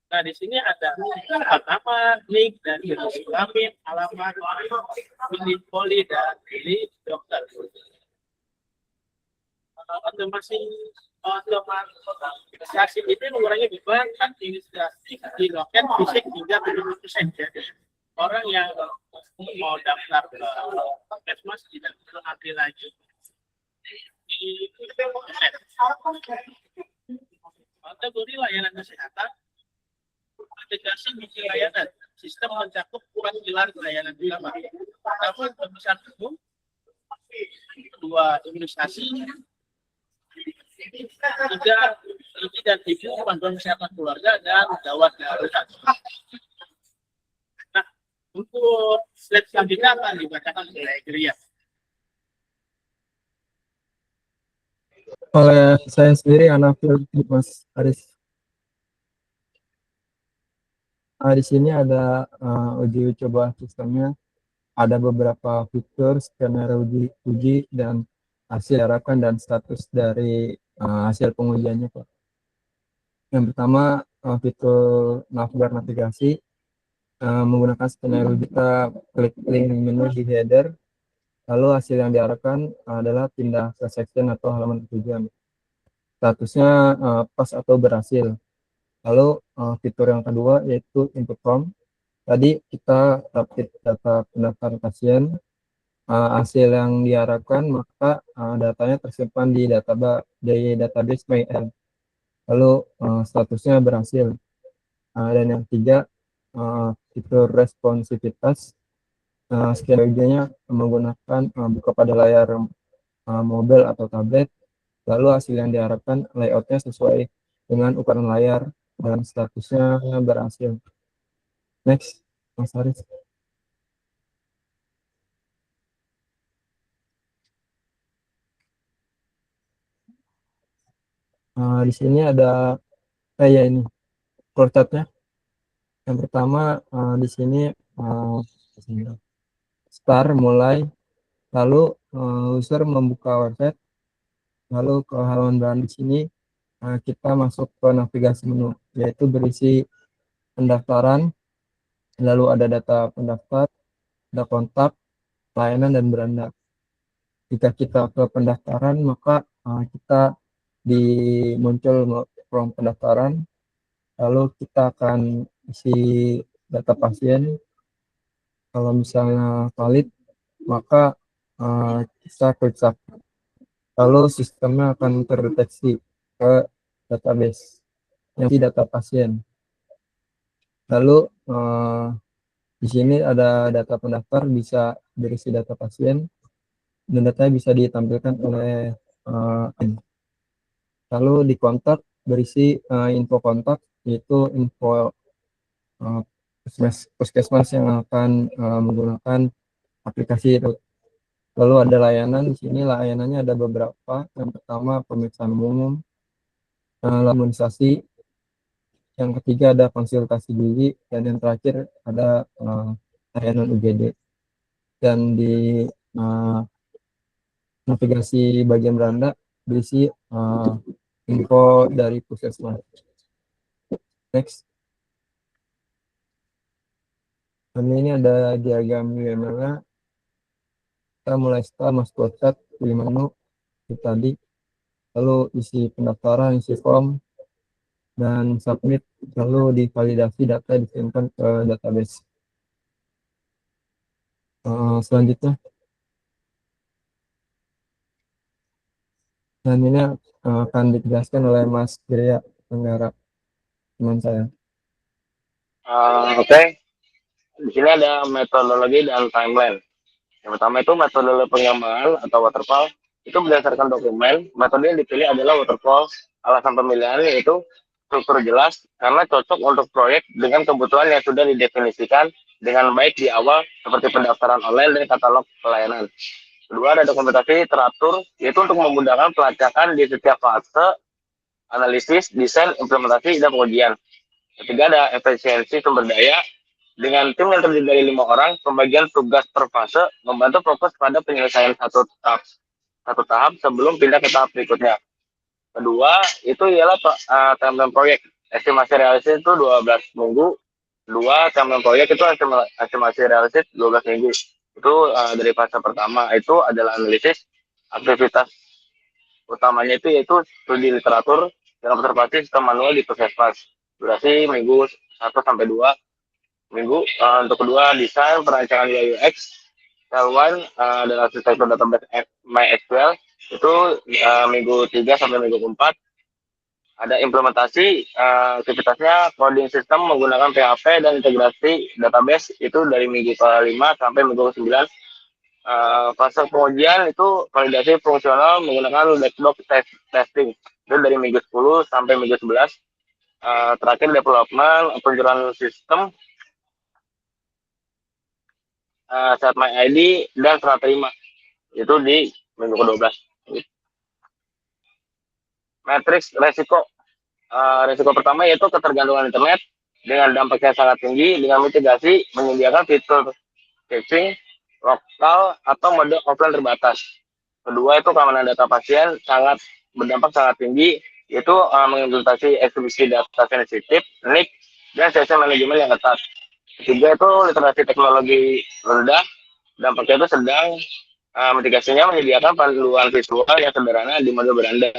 F: Nah, di sini ada pertama nik dan jenis kelamin, alamat, pilih poli dan pilih dokter. Otomatisasi ini mengurangi beban administrasi di loket fisik hingga 70%. Jadi orang yang mau daftar ke Puskesmas tidak perlu antri lagi. Kategori layanan kesehatan, aplikasi misi layanan, sistem mencakup 4 pilar layanan utama. Pertama, pemeriksaan umum, kedua, imunisasi, tiga, gizi dan ibu, bantuan kesehatan keluarga, dan gawat darurat. Nah, untuk slide selanjutnya akan dibacakan oleh Gria.
L: Oleh saya sendiri, Anafil Mas Aris. Di sini ada uji coba sistemnya, ada beberapa fitur, skenario uji dan hasil harapan dan status dari hasil pengujiannya, Pak. Yang pertama, fitur navigasi, menggunakan skenario kita klik link menu di header, lalu hasil yang diarahkan adalah pindah ke section atau halaman tujuan. Statusnya pas atau berhasil. Lalu fitur yang kedua yaitu input form. Tadi kita update data pendaftaran pasien, hasil yang diharapkan maka datanya tersimpan di database MyL. Lalu statusnya berhasil. Dan yang ketiga fitur responsivitas. Skenario-nya menggunakan buka pada layar mobile atau tablet. Lalu hasil yang diharapkan layoutnya sesuai dengan ukuran layar dan statusnya berhasil. Next, Mas Haris. Di sini ada ya ini flowchartnya. Yang pertama di sini start mulai, lalu user membuka website, lalu ke halaman bahan di sini kita masuk ke navigasi menu, yaitu berisi pendaftaran, lalu ada data pendaftar, ada kontak, layanan, dan beranda. Jika kita ke pendaftaran, maka kita muncul form pendaftaran, lalu kita akan isi data pasien. Kalau misalnya valid, maka kita klik submit. Lalu sistemnya akan terdeteksi ke database yang di data pasien. Lalu di sini ada data pendaftar, bisa berisi data pasien dan datanya bisa ditampilkan oleh lalu di kontak berisi info kontak, yaitu info puskesmas yang akan menggunakan aplikasi itu. Lalu ada layanan, di sini layanannya ada beberapa. Yang pertama pemeriksaan umum, imunisasi, yang ketiga ada konsultasi gizi, dan yang terakhir ada layanan UGD. Dan di navigasi bagian beranda berisi info dari puskesmas. Next. Dan ini ada diagram UML-nya. Kita mulai start, masuk website, pilih menu tadi, lalu isi pendaftaran, isi form, dan submit, lalu divalidasi, data disimpan ke database. Selanjutnya, dan ini akan dijelaskan oleh Mas Gria Tenggara, teman saya.
J: Oke. Di sini ada metodologi dan timeline. Yang pertama itu metode pengembangan atau waterfall. Itu berdasarkan dokumen. Metode yang dipilih adalah waterfall. Alasan pemilihannya yaitu struktur jelas karena cocok untuk proyek dengan kebutuhan yang sudah didefinisikan dengan baik di awal seperti pendaftaran online dan katalog pelayanan. Kedua, ada dokumentasi teratur, yaitu untuk memudahkan pelacakan di setiap fase, analisis, desain, implementasi, dan pengujian. Ketiga, ada efisiensi sumber daya. Dengan tim yang terdiri dari 5 orang, pembagian tugas per fase membantu fokus pada penyelesaian satu tahap sebelum pindah ke tahap berikutnya. Kedua, itu ialah timeline proyek. Estimasi realistis itu 12 minggu. Dua, timeline proyek itu estimasi realistis 12 minggu. Itu dari fase pertama itu adalah analisis aktivitas utamanya itu yaitu studi literatur dan observasi sistem manual di Puskesmas. Durasi minggu 1 sampai 2 minggu. Untuk kedua, desain perancangan UI UX. L1 dan arsitektur database MySQL itu minggu 3 sampai minggu 4. Ada implementasi aktivitasnya coding sistem menggunakan PHP dan integrasi database itu dari minggu ke-5 sampai minggu ke-9. Fase pengujian itu validasi fungsional menggunakan black testing itu dari minggu 10 sampai minggu 11. Terakhir development pencurian sistem set my ID dan serah terima itu di minggu ke-12. Matriks resiko. Resiko pertama yaitu ketergantungan internet dengan dampak yang sangat tinggi dengan mitigasi menyediakan fitur caching lokal atau mode offline terbatas. Kedua itu keamanan data pasien sangat berdampak sangat tinggi yaitu mengimplementasi eksekusi data sensitif, NIC, dan sistem manajemen yang ketat. Ketiga itu literasi teknologi rendah, dampaknya itu sedang, mitigasinya menyediakan panduan visual yang sederhana di mode beranda.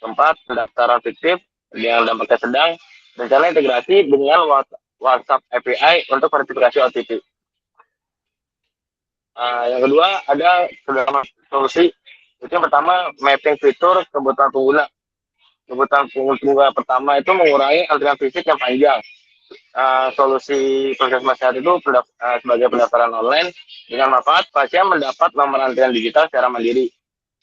J: Keempat, pendaftaran fiktif yang dampaknya sedang, rencana integrasi dengan WhatsApp API untuk verifikasi OTP. Yang kedua ada solusi. Itu yang pertama mapping fitur kebutuhan pengguna. Kebutuhan pengguna pertama itu mengurangi antrian fisik yang panjang. Solusi Puskesmas Sehat itu sebagai pendaftaran online dengan manfaat pasien mendapat nomor antrian digital secara mandiri.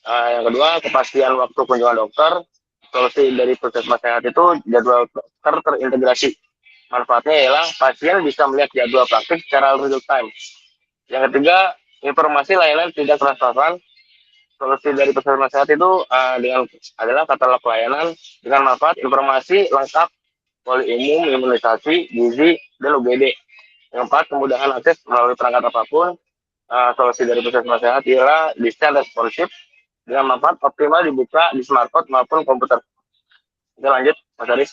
J: Yang kedua kepastian waktu kunjungan dokter. Solusi dari Puskesmas Sehat itu jadwal dokter terintegrasi. Manfaatnya ialah pasien bisa melihat jadwal praktik secara real time. Yang ketiga informasi layanan tidak transparan. Solusi dari Puskesmas Sehat itu adalah katalog layanan dengan manfaat informasi lengkap poli umum, imunisasi, gizi, dan UGD. Yang keempat, kemudahan akses melalui perangkat apapun. Solusi dari Puskesmas Sehat ialah desain responsif dengan manfaat optimal dibuka di smartphone maupun komputer. Kita lanjut, Mas Aris.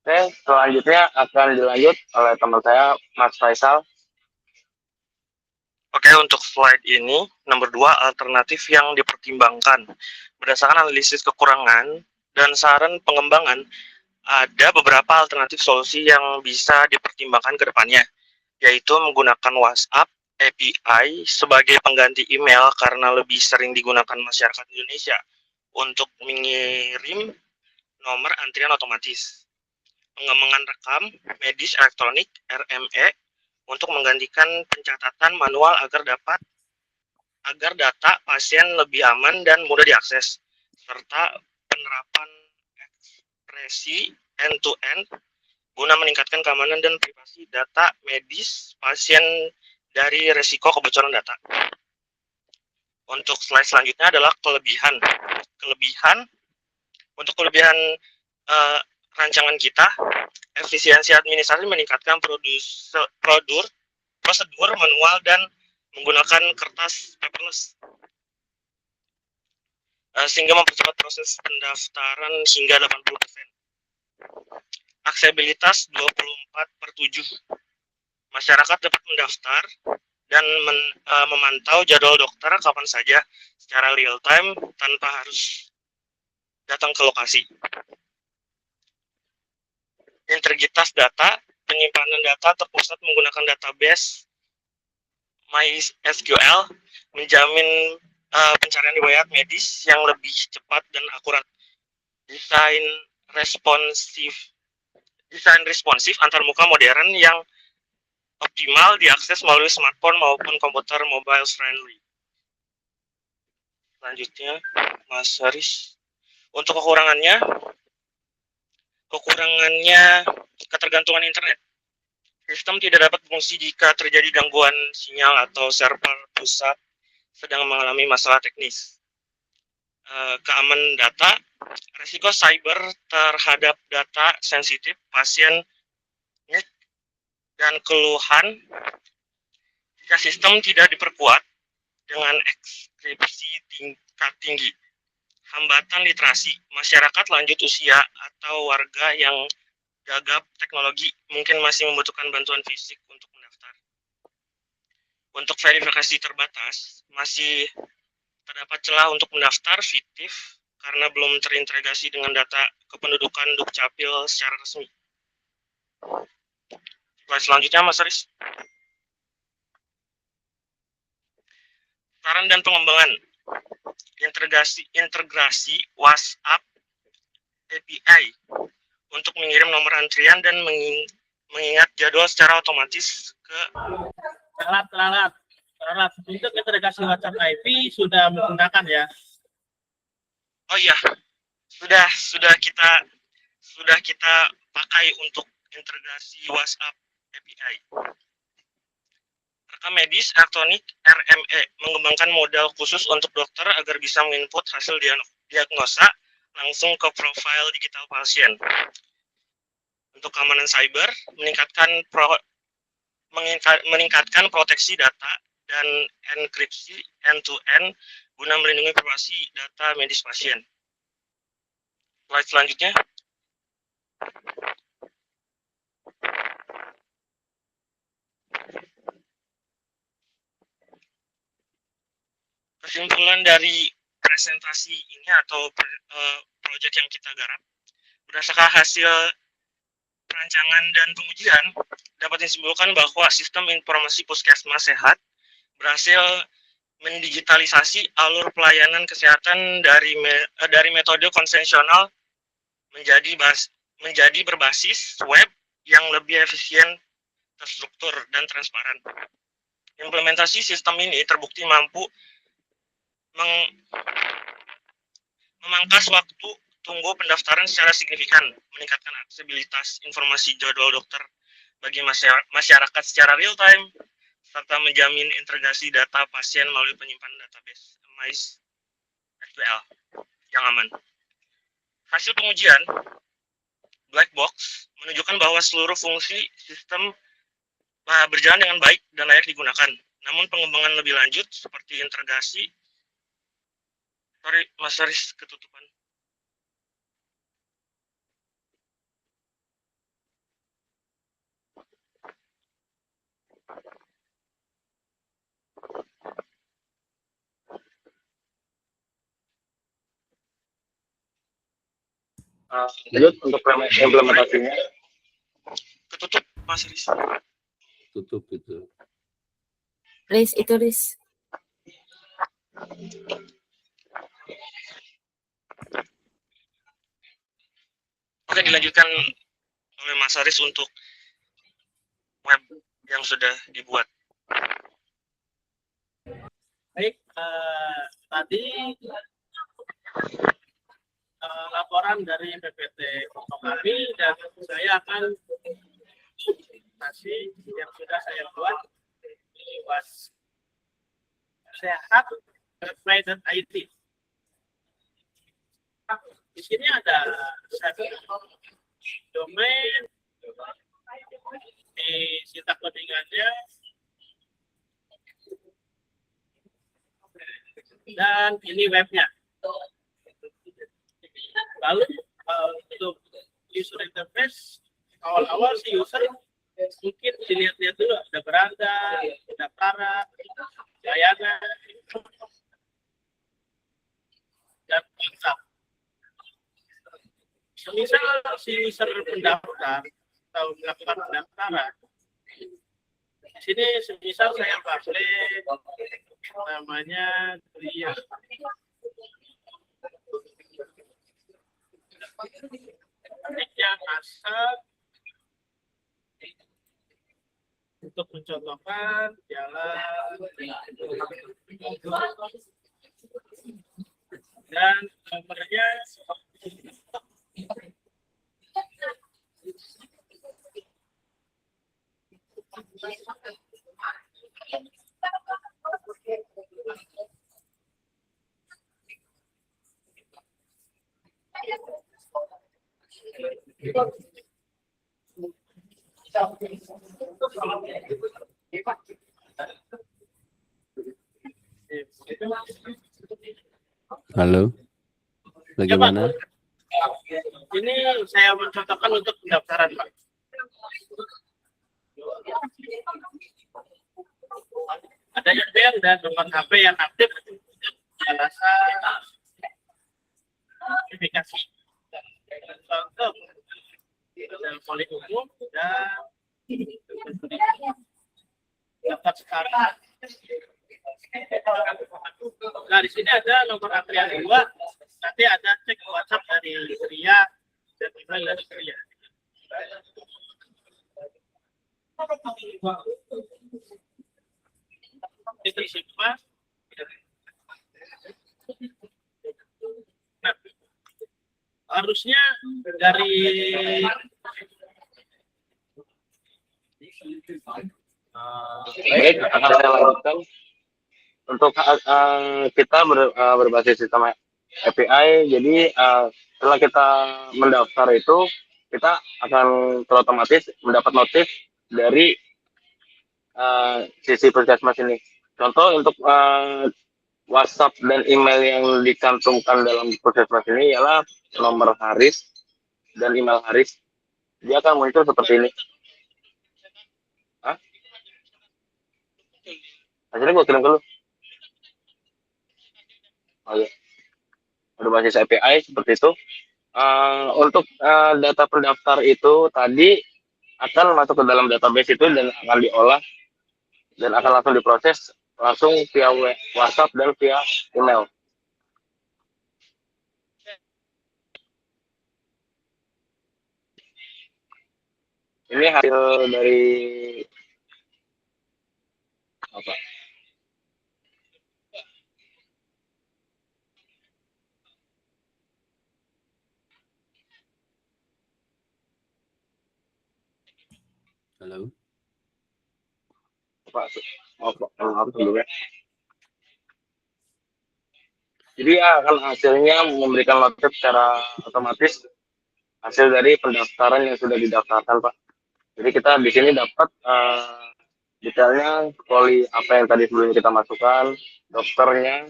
J: Oke, selanjutnya akan dilanjut oleh teman saya, Mas Faisal.
M: Oke, untuk slide ini, nomor 2, alternatif yang dipertimbangkan. Berdasarkan analisis kekurangan dan saran pengembangan, ada beberapa alternatif solusi yang bisa dipertimbangkan ke depannya, yaitu menggunakan WhatsApp API sebagai pengganti email karena lebih sering digunakan masyarakat Indonesia untuk mengirim nomor antrian otomatis. Pengembangan rekam medis elektronik RME untuk menggantikan pencatatan manual agar data pasien lebih aman dan mudah diakses, serta penerapan ekspresi end-to-end guna meningkatkan keamanan dan privasi data medis pasien dari resiko kebocoran data. Untuk slide selanjutnya adalah kelebihan. Untuk kelebihan rancangan kita, efisiensi administrasi meningkatkan prosedur manual dan menggunakan kertas paperless, sehingga mempercepat proses pendaftaran hingga 80%. Aksesibilitas 24/7. Masyarakat dapat mendaftar dan memantau jadwal dokter kapan saja secara real time tanpa harus datang ke lokasi. Integritas data, penyimpanan data terpusat menggunakan database MySQL, menjamin pencarian riwayat medis yang lebih cepat dan akurat. Desain responsif antarmuka modern yang optimal diakses melalui smartphone maupun komputer mobile friendly. Selanjutnya, Mas Haris. Untuk kekurangannya ketergantungan internet. Sistem tidak dapat berfungsi jika terjadi gangguan sinyal atau server pusat sedang mengalami masalah teknis. Keamanan data, risiko cyber terhadap data sensitif pasien dan keluhan jika sistem tidak diperkuat dengan enkripsi tingkat tinggi. hambatan literasi, masyarakat lanjut usia atau warga yang gagap teknologi mungkin masih membutuhkan bantuan fisik untuk mendaftar. Untuk verifikasi terbatas, masih terdapat celah untuk mendaftar fiktif karena belum terintegrasi dengan data kependudukan Dukcapil secara resmi. Slide selanjutnya, Mas Aris. Saran dan pengembangan integrasi WhatsApp API untuk mengirim nomor antrian dan mengingat jadwal secara otomatis ke
F: Telat. Untuk integrasi WhatsApp IP sudah menggunakan ya.
M: Oh iya, sudah kita pakai untuk integrasi WhatsApp API. Rekam medis elektronik RME mengembangkan modal khusus untuk dokter agar bisa menginput hasil diagnosa langsung ke profil digital pasien. Untuk keamanan cyber, meningkatkan proteksi data dan enkripsi end-to-end guna melindungi privasi data medis pasien. Slide selanjutnya. Kesimpulan dari presentasi ini atau proyek yang kita garap, berdasarkan hasil perancangan dan pengujian, dapat disimpulkan bahwa sistem informasi puskesmas sehat berhasil mendigitalisasi alur pelayanan kesehatan dari metode konvensional menjadi berbasis web yang lebih efisien, terstruktur, dan transparan. Implementasi sistem ini terbukti mampu memangkas waktu tunggu pendaftaran secara signifikan, meningkatkan aksesibilitas informasi jadwal dokter bagi masyarakat secara real time, serta menjamin integrasi data pasien melalui penyimpanan database MySQL yang aman. Hasil pengujian black box menunjukkan bahwa seluruh fungsi sistem berjalan dengan baik dan layak digunakan. Namun pengembangan lebih lanjut seperti integrasi, Mas Aris ketutupan.
J: Lanjut untuk implementasinya.
M: Ketutup, Mas Riz.
E: Tutup itu.
K: Riz, itu Riz.
M: Oke, dilanjutkan oleh Mas Aris untuk web yang sudah dibuat.
F: Baik, tadi laporan dari PPT kami dan saya akan presentasi yang sudah saya buat di Was Sehat website.it. Di sini ada domain, di sintak codingannya, dan ini webnya. Lalu untuk user interface, awal-awal si user mungkin dilihat-lihat dulu, ada beranda, pendaftaran, layanan, dan kontak. Misal si user pendaftar atau melakukan pendaftaran, di sini semisal saya pakai namanya Tria. Yang asal untuk mencontohkan jalan dan nomornya
E: Halo. Bagaimana?
F: Ini saya mencontohkan untuk pendaftaran, Pak. Ada email dan nomor HP yang aktif untuk alasan verifikasi. Contoh telepon umum dan daftar sekarang. Nah, di sini ada nomor antrian 2. Nanti ada cek WhatsApp dari Ria dan email dari Ria. Itu semua. Nah, harusnya dari
J: Baik, akan saya lanjutkan. Untuk kita berbasis sistem API, jadi setelah kita mendaftar itu, kita akan otomatis mendapat notif dari sisi puskesmas ini. Contoh untuk WhatsApp dan email yang dicantumkan dalam puskesmas ini ialah nomor Haris dan email Haris. Dia akan muncul seperti ini. Hasilnya gue kirim ke lu. Oh iya. Berbasis API seperti itu. Untuk data pendaftar itu tadi akan masuk ke dalam database itu dan akan diolah dan akan langsung diproses langsung via WhatsApp dan via email. Ini hasil dari apa?
E: Halo.
J: Maaf dulu ya. Jadi akan hasilnya memberikan notif secara otomatis hasil dari pendaftaran yang sudah didaftarkan, Pak. Jadi kita di sini dapat detailnya poli apa yang tadi sebelum kita masukkan, dokternya,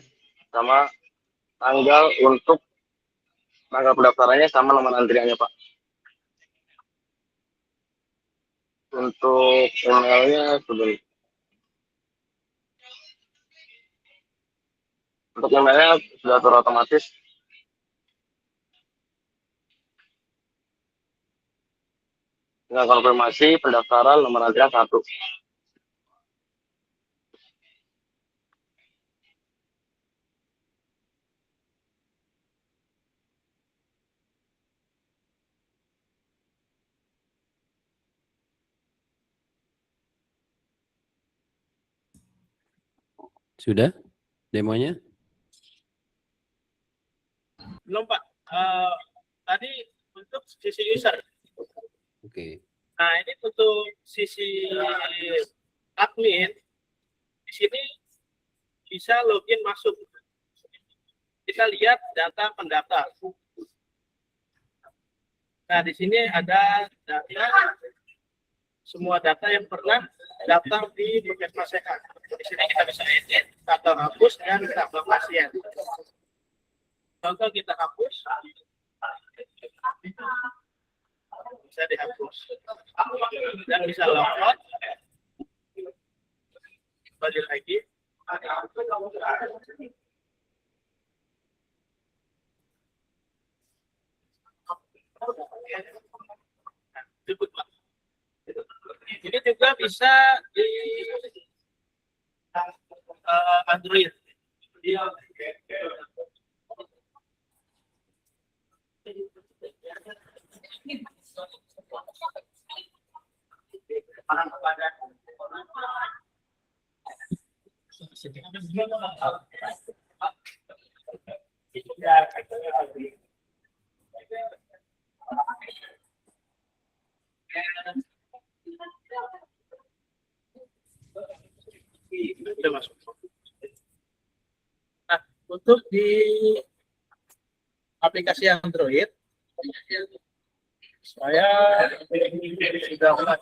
J: sama tanggal untuk tanggal pendaftarannya sama nomor antriannya, Pak. Untuk emailnya sebenarnya. Untuk emailnya sudah terotomatis. Dengan konfirmasi pendaftaran nomor antrian 1.
E: Sudah demonya?
F: Belum, Pak. Tadi untuk sisi user.
E: Oke.
F: Nah, ini untuk sisi admin. Di sini bisa login masuk. Kita lihat data pendaftar. Nah, di sini ada data semua data yang pernah daftar di Puskesmas Sehat. Di sini kita bisa edit atau hapus dan tambah pasien. Contoh kita hapus, bisa dihapus dan bisa logout, balik lagi. Ini juga bisa di Android. Sudah masuk. Nah, untuk di aplikasi Android, saya sudah mulai.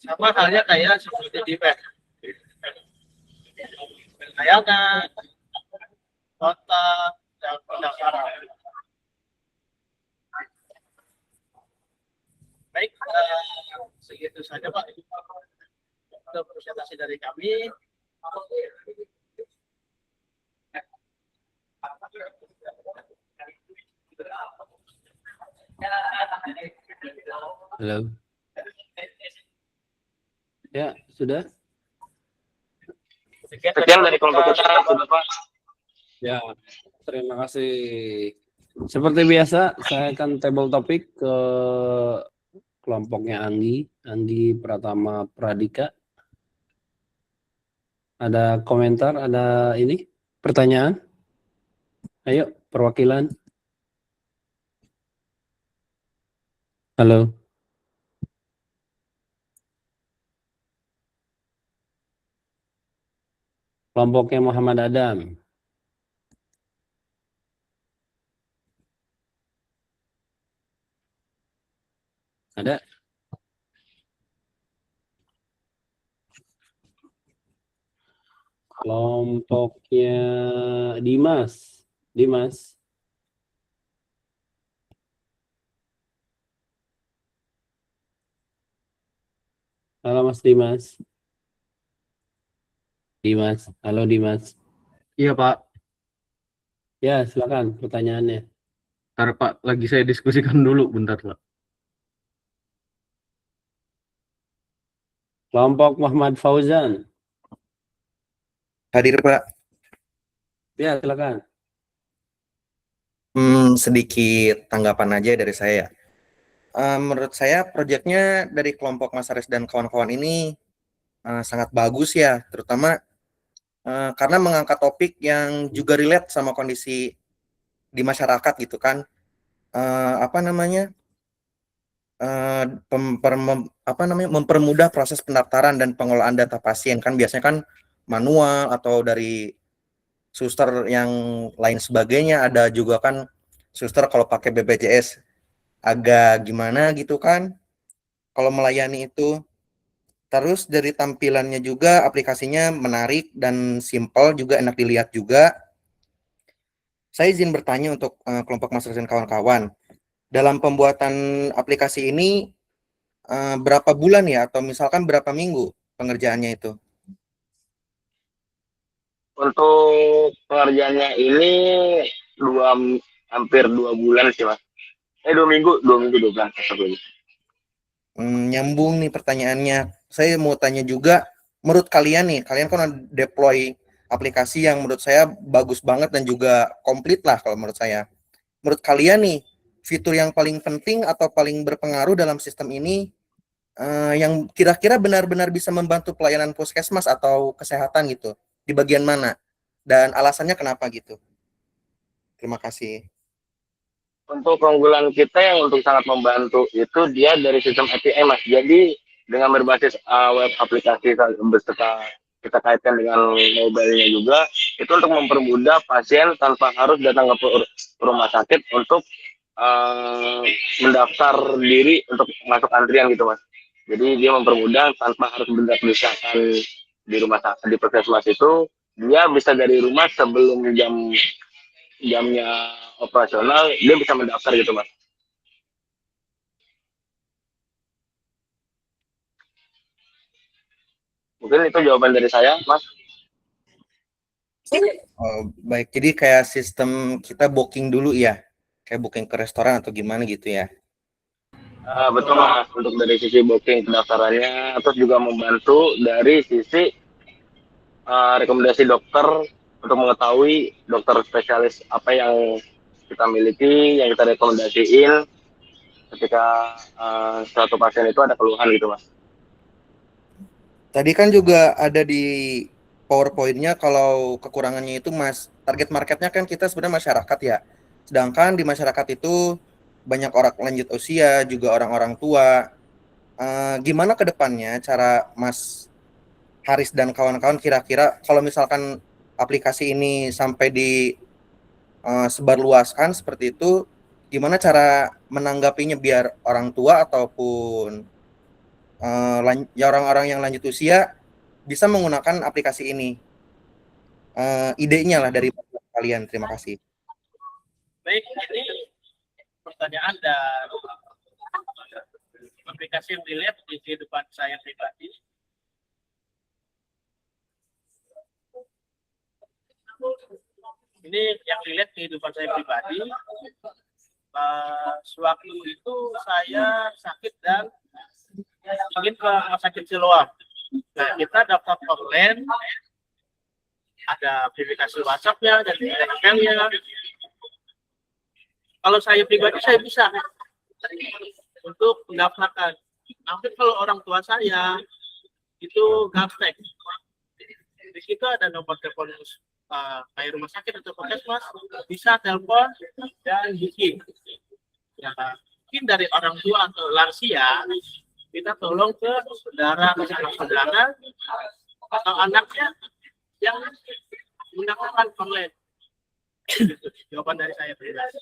F: Sama halnya kayak seperti di web. layanan, kota, dan pendaftaran. Baik, segitu saja Pak. Itu presentasi dari kami.
E: Halo. Ya, sudah?
J: Sekian dari kelompok kita, sudah Pak.
E: Ya, terima kasih. Seperti biasa, saya akan table topik ke kelompoknya Anggi Pratama Pradika. Ada komentar, ada ini, pertanyaan? Ayo, perwakilan. Halo. Kelompoknya Muhammad Adam. Ada? Kelompoknya Dimas. Halo Mas Dimas. Halo Dimas.
A: Iya Pak.
E: Ya, silakan pertanyaannya.
A: Ntar Pak, lagi saya diskusikan dulu bentar Pak.
E: Kelompok Muhammad Fauzan.
G: Hadir Pak.
E: Ya, silakan.
G: Sedikit tanggapan aja dari saya. Menurut saya proyeknya dari kelompok Mas Aris dan kawan-kawan ini sangat bagus ya, terutama karena mengangkat topik yang juga relate sama kondisi di masyarakat gitu kan. Mempermudah proses pendaftaran dan pengelolaan data pasien kan biasanya kan manual atau dari suster yang lain sebagainya, ada juga kan suster kalau pakai BPJS agak gimana gitu kan kalau melayani itu. Terus dari tampilannya juga aplikasinya menarik dan simple juga, enak dilihat juga. Saya izin bertanya untuk kelompok Mas dan kawan-kawan, dalam pembuatan aplikasi ini berapa bulan ya, atau misalkan berapa minggu pengerjaannya itu?
J: Untuk pengerjaannya ini hampir 2 bulan sih Mas. 2 minggu 2 bulan.
G: Nyambung nih pertanyaannya. Saya mau tanya juga, menurut kalian nih, kalian kan deploy aplikasi yang menurut saya bagus banget dan juga komplit lah kalau menurut saya. Menurut kalian nih, fitur yang paling penting atau paling berpengaruh dalam sistem ini yang kira-kira benar-benar bisa membantu pelayanan puskesmas atau kesehatan gitu, di bagian mana? Dan alasannya kenapa gitu? Terima kasih.
J: Untuk keunggulan kita yang untuk sangat membantu itu dia dari sistem API Mas. Jadi dengan berbasis web aplikasi beserta kita kaitkan dengan mobile-nya juga, itu untuk mempermudah pasien tanpa harus datang ke rumah sakit untuk mendaftar diri untuk masuk antrian gitu Mas. Jadi dia mempermudah tanpa harus berdesakan di rumah sakit, di puskesmas itu dia bisa dari rumah sebelum jamnya operasional dia bisa mendaftar gitu Mas. Mungkin itu jawaban dari saya Mas.
G: Oh, baik, jadi kayak sistem kita booking dulu ya, kayak booking ke restoran atau gimana gitu ya?
J: Betul Mas, untuk dari sisi booking pendaftarannya, terus juga membantu dari sisi rekomendasi dokter untuk mengetahui dokter spesialis apa yang kita miliki, yang kita rekomendasiin ketika suatu pasien itu ada keluhan gitu Mas.
G: Tadi kan juga ada di PowerPoint-nya kalau kekurangannya itu Mas, target marketnya kan kita sebenarnya masyarakat ya. Sedangkan di masyarakat itu banyak orang lanjut usia, juga orang-orang tua. Gimana ke depannya cara Mas Haris dan kawan-kawan kira-kira kalau misalkan aplikasi ini sampai di sebarluaskan seperti itu, gimana cara menanggapinya biar orang tua ataupun orang-orang yang lanjut usia bisa menggunakan aplikasi ini? idenya lah dari kalian. Terima kasih.
F: Baik, ini pertanyaan dan aplikasi yang dilihat di kehidupan saya pribadi. Ini yang dilihat kehidupan saya pribadi. Sewaktu itu saya sakit dan ingin ke rumah sakit Siloam. Nah, kita daftar online, ada verifikasi WhatsApp-nya dan email-nya. Kalau saya pribadi saya bisa untuk mendaftarkan. Tapi kalau orang tua saya itu gaptek. Di situ ada nomor telepon kayak rumah sakit atau puskesmas, bisa telepon dan booking. Ya, mungkin dari orang tua atau lansia, kita tolong ke saudara atau anaknya yang mendaftarkan online. Jawaban dari saya pribadi.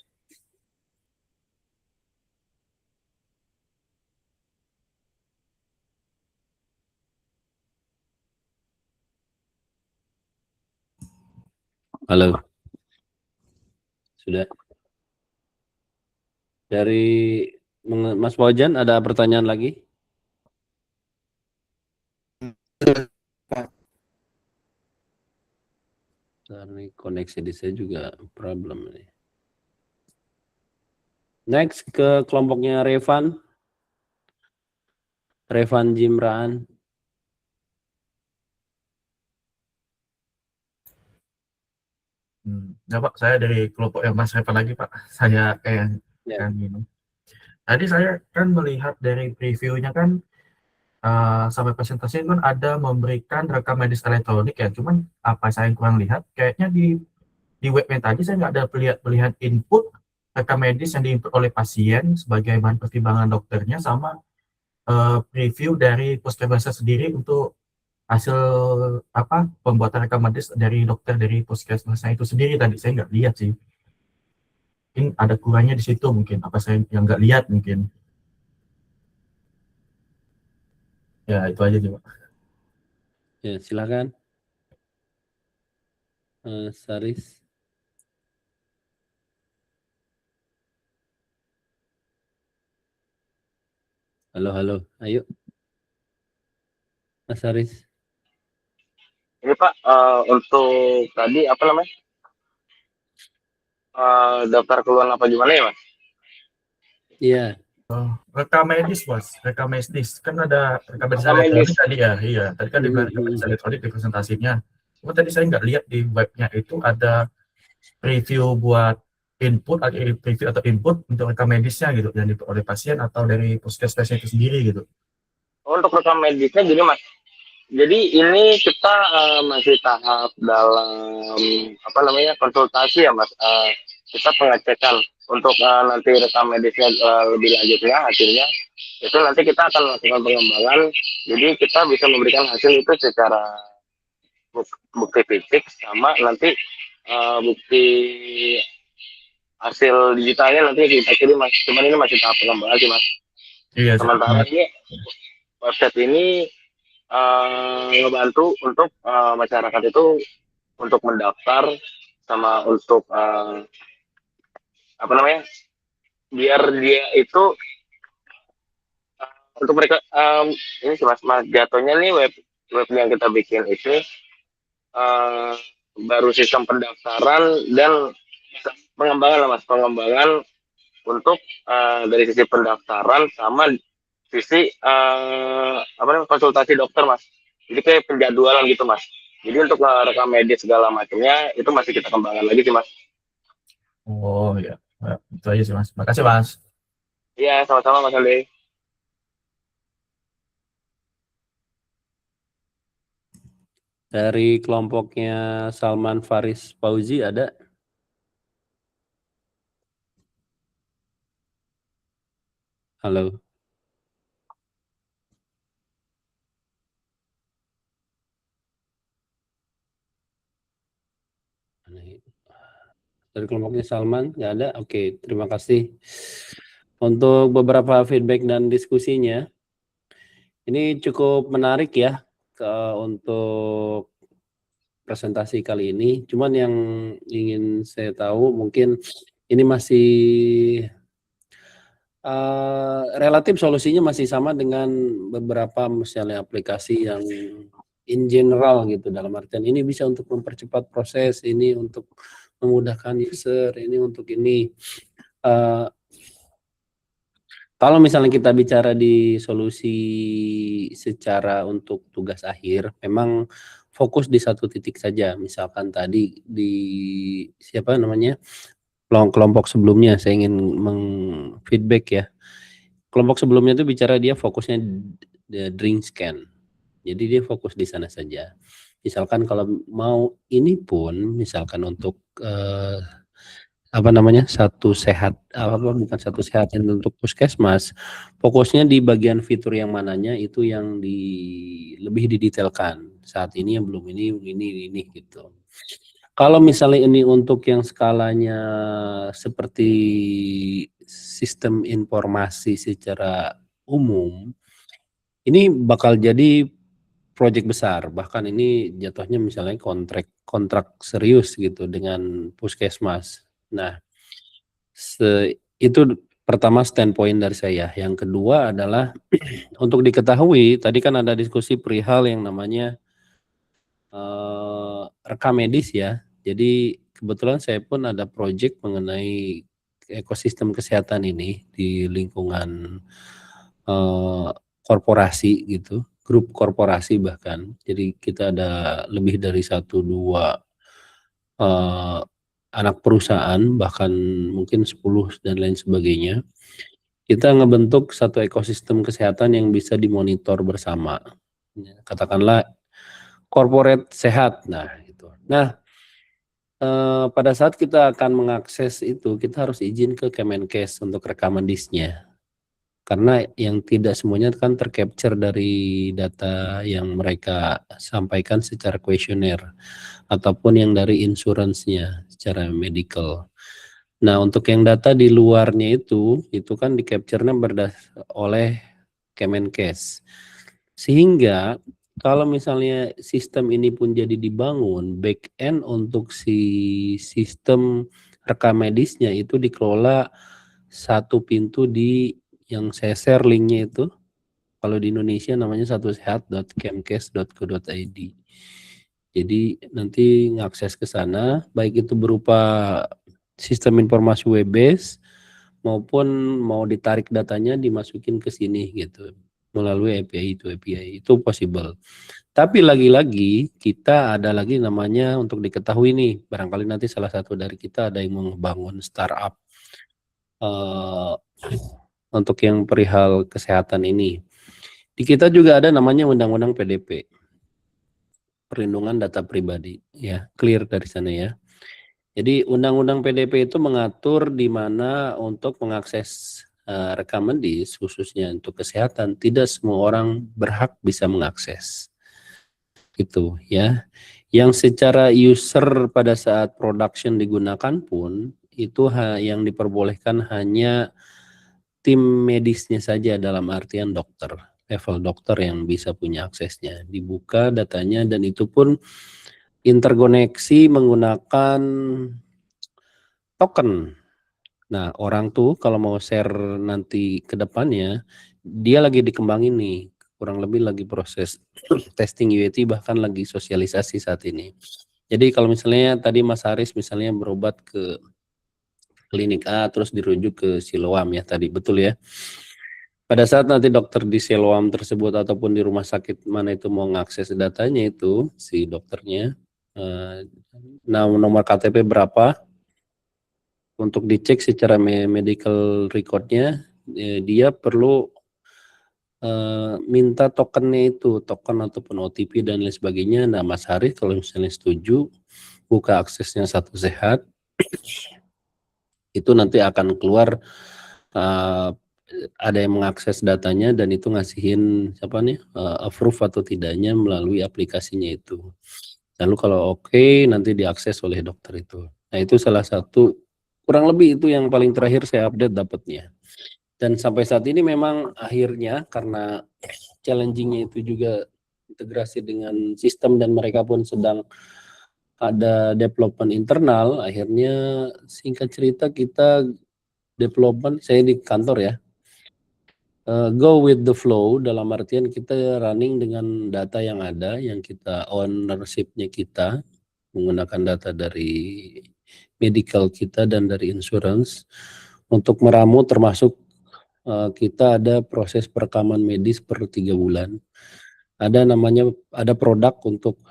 E: Halo. Sudah. Dari Mas Fauzan ada pertanyaan lagi? Ini koneksi di saya juga problem ini. Next ke kelompoknya Revan Jimran.
H: Ya Pak, saya dari kelompok yang Mas Revan lagi Pak. Saya kayak kan ini. Tadi saya kan melihat dari previewnya kan sampai presentasi kan ada memberikan rekam medis elektronik ya. Cuman apa saya kurang lihat, kayaknya di webnya tadi saya nggak ada pilihan input rekam medis yang diinput oleh pasien sebagai bahan pertimbangan dokternya sama preview dari puskesmas sendiri untuk hasil pembuatan rekam medis dari dokter dari puskesmasnya itu sendiri. Tadi saya nggak lihat sih, mungkin ada kurangnya di situ, mungkin apa saya yang nggak lihat mungkin. Ya itu aja sih Pak.
E: Ya silakan Saris. Halo, ayo Mas Saris.
J: Ini Pak, untuk tadi apa namanya? Daftar keluhan apa gimana ya Mas?
E: Iya.
H: Rekam medis Mas, rekam medis kan ada rekam medis elektronik tadi ya, iya. Tadi kan dibilang rekam medis elektronik di presentasinya. Cuma tadi saya nggak lihat di webnya itu ada preview buat input atau input untuk rekam medisnya gitu, yang diinput oleh pasien atau dari puskesmasnya itu sendiri gitu.
J: Untuk rekam medisnya gini Mas. Jadi ini kita masih tahap dalam konsultasi ya Mas. Kita pengecekan untuk nanti rekam medisnya lebih lanjutnya hasilnya itu nanti kita akan melakukan pengembangan. Jadi kita bisa memberikan hasil itu secara bukti fisik sama nanti bukti hasil digitalnya nanti kita kirim Mas. Cuman ini masih tahap pengembangan sih Mas.
H: Iya.
J: Sementara ini website ini ngebantu untuk masyarakat itu untuk mendaftar sama untuk biar dia itu untuk mereka ini sih Mas jatuhnya nih web yang kita bikin itu baru sistem pendaftaran dan pengembangan lah Mas, pengembangan untuk dari sisi pendaftaran sama sisi konsultasi dokter Mas. Jadi kayak penjadwalan gitu Mas. Jadi untuk rekam medis segala macamnya itu masih kita kembangkan lagi sih Mas.
H: Oh ya, itu aja sih Mas. Makasih Mas.
J: Iya, sama-sama Mas Aldi.
E: Dari kelompoknya Salman Faris Fauzi ada? Halo. Dari kelompoknya Salman nggak ada? Oke, terima kasih untuk beberapa feedback dan diskusinya. Ini cukup menarik ya untuk presentasi kali ini. Cuman yang ingin saya tahu mungkin ini masih relatif solusinya masih sama dengan beberapa misalnya aplikasi yang in general gitu, dalam artian ini bisa untuk mempercepat proses, ini untuk memudahkan user, ini untuk ini. Kalau misalnya kita bicara di solusi secara untuk tugas akhir, memang fokus di satu titik saja. Misalkan tadi di siapa namanya kelompok sebelumnya, saya ingin mengfeedback ya. Kelompok sebelumnya itu bicara dia fokusnya drink scan. Jadi dia fokus di sana saja. Misalkan kalau mau ini pun, misalkan untuk satu sehat, bukan satu sehat untuk puskesmas, fokusnya di bagian fitur yang mananya itu yang lebih didetailkan. Saat ini yang belum ini gitu. Kalau misalnya ini untuk yang skalanya seperti sistem informasi secara umum, ini bakal jadi proyek besar, bahkan ini jatuhnya misalnya kontrak serius gitu dengan puskesmas. Nah, itu pertama standpoint dari saya. Yang kedua adalah untuk diketahui, tadi kan ada diskusi perihal yang namanya rekam medis ya. Jadi kebetulan saya pun ada proyek mengenai ekosistem kesehatan ini di lingkungan korporasi gitu, grup korporasi bahkan. Jadi kita ada lebih dari 1-2 anak perusahaan, bahkan mungkin 10 dan lain sebagainya. Kita ngebentuk satu ekosistem kesehatan yang bisa dimonitor bersama. Katakanlah corporate sehat. Nah, gitu. Nah, pada saat kita akan mengakses itu, kita harus izin ke Kemenkes untuk rekaman disknya. Karena yang tidak semuanya kan tercapture dari data yang mereka sampaikan secara kuesioner ataupun yang dari insurance-nya secara medical. Nah, untuk yang data di luarnya itu kan di-capture-nya oleh Kemenkes. Sehingga kalau misalnya sistem ini pun jadi dibangun, back end untuk si sistem rekam medisnya itu dikelola satu pintu di yang saya share linknya itu, kalau di Indonesia namanya satusehat.kemkes.go.id. Jadi nanti ngakses ke sana, baik itu berupa sistem informasi web base maupun mau ditarik datanya dimasukin ke sini gitu melalui API itu possible. Tapi lagi-lagi kita ada lagi namanya untuk diketahui nih, barangkali nanti salah satu dari kita ada yang membangun startup untuk yang perihal kesehatan ini. Di kita juga ada namanya Undang-Undang PDP, Perlindungan Data Pribadi, ya, clear dari sana ya. Jadi Undang-Undang PDP itu mengatur di mana untuk mengakses rekam medis khususnya untuk kesehatan tidak semua orang berhak bisa mengakses. Gitu ya. Yang secara user pada saat production digunakan pun itu yang diperbolehkan hanya tim medisnya saja, dalam artian dokter, level dokter yang bisa punya aksesnya. Dibuka datanya dan itu pun interkoneksi menggunakan token. Nah, orang tuh kalau mau share nanti ke depannya, dia lagi dikembangin nih, kurang lebih lagi proses testing UAT, bahkan lagi sosialisasi saat ini. Jadi kalau misalnya tadi Mas Haris misalnya berobat ke klinik A terus dirujuk ke Siloam ya tadi, betul ya? Pada saat nanti dokter di Siloam tersebut ataupun di rumah sakit mana itu mau mengakses datanya itu, si dokternya, nomor KTP berapa, untuk dicek secara medical recordnya, dia perlu minta tokennya itu, token ataupun OTP dan lain sebagainya. Nah, Mas Haris kalau misalnya setuju, buka aksesnya Satu Sehat, itu nanti akan keluar ada yang mengakses datanya dan itu ngasihin approve atau tidaknya melalui aplikasinya itu. Lalu kalau oke, nanti diakses oleh dokter itu. Nah, itu salah satu, kurang lebih itu yang paling terakhir saya update dapatnya. Dan sampai saat ini memang akhirnya karena challenging-nya itu juga integrasi dengan sistem dan mereka pun sedang ada development internal, akhirnya singkat cerita kita development, saya di kantor ya, go with the flow, dalam artian kita running dengan data yang ada, yang kita ownership-nya kita, menggunakan data dari medical kita dan dari insurance, untuk meramu termasuk kita ada proses perekaman medis per 3 bulan. Ada namanya, ada produk untuk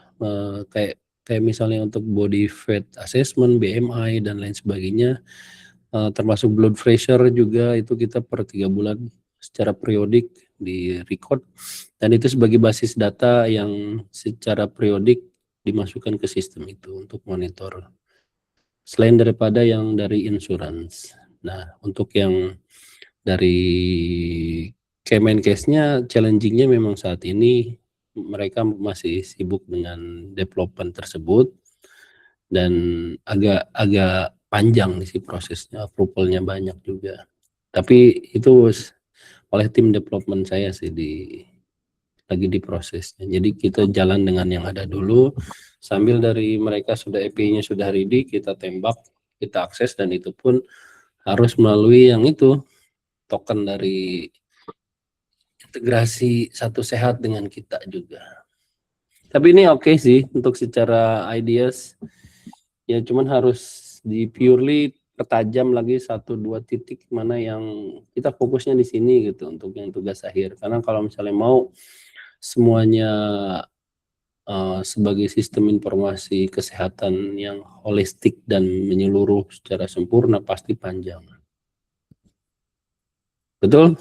E: kayak misalnya untuk body fat assessment, BMI dan lain sebagainya, termasuk blood pressure juga itu kita per 3 bulan secara periodik di record, dan itu sebagai basis data yang secara periodik dimasukkan ke sistem itu untuk monitor. Selain daripada yang dari insurance. Nah, untuk yang dari Kemenkesnya challenging-nya memang saat ini mereka masih sibuk dengan development tersebut dan agak panjang sih prosesnya, approval-nya banyak juga. Tapi itu oleh tim development saya sih lagi di prosesnya. Jadi kita jalan dengan yang ada dulu, sambil dari mereka sudah API-nya sudah ready, kita tembak, kita akses, dan itu pun harus melalui yang itu, token dari integrasi Satu Sehat dengan kita juga. Tapi ini oke sih untuk secara ideas, ya cuman harus di purely pertajam lagi 1-2 titik mana yang kita fokusnya di sini gitu untuk yang tugas akhir. Karena kalau misalnya mau semuanya sebagai sistem informasi kesehatan yang holistik dan menyeluruh secara sempurna pasti panjang. Betul?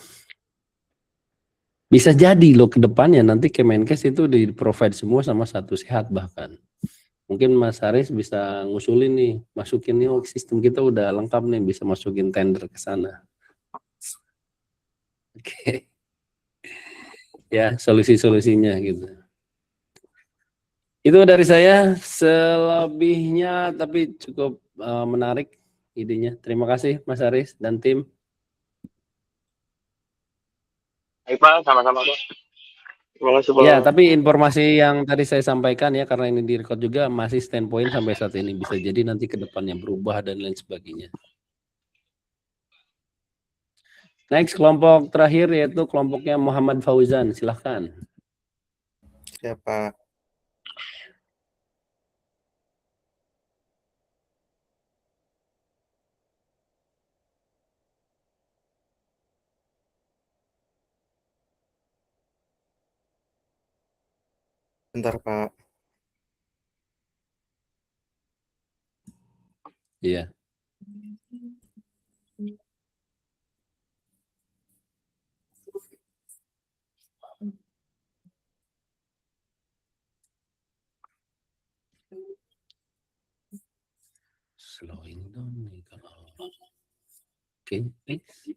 E: Bisa jadi loh ke depannya nanti Kemenkes itu di-provide semua sama Satu Sehat bahkan. Mungkin Mas Haris bisa ngusulin nih, masukin nih, oh, sistem kita udah lengkap nih, bisa masukin tender ke sana. Oke. Ya, solusi-solusinya gitu. Itu dari saya, selebihnya tapi cukup menarik idenya. Terima kasih Mas Haris dan tim.
J: Baik Pak, sama-sama Pak. Terima kasih Pak.
E: Ya, tapi informasi yang tadi saya sampaikan ya, karena ini direkod juga masih standpoint sampai saat ini, bisa jadi nanti ke depannya berubah dan lain sebagainya. Next, kelompok terakhir yaitu kelompoknya Muhammad Fauzan, silahkan.
G: Siapa? Bentar Pak.
E: Iya. Slowing down nih kalau. Oke, next.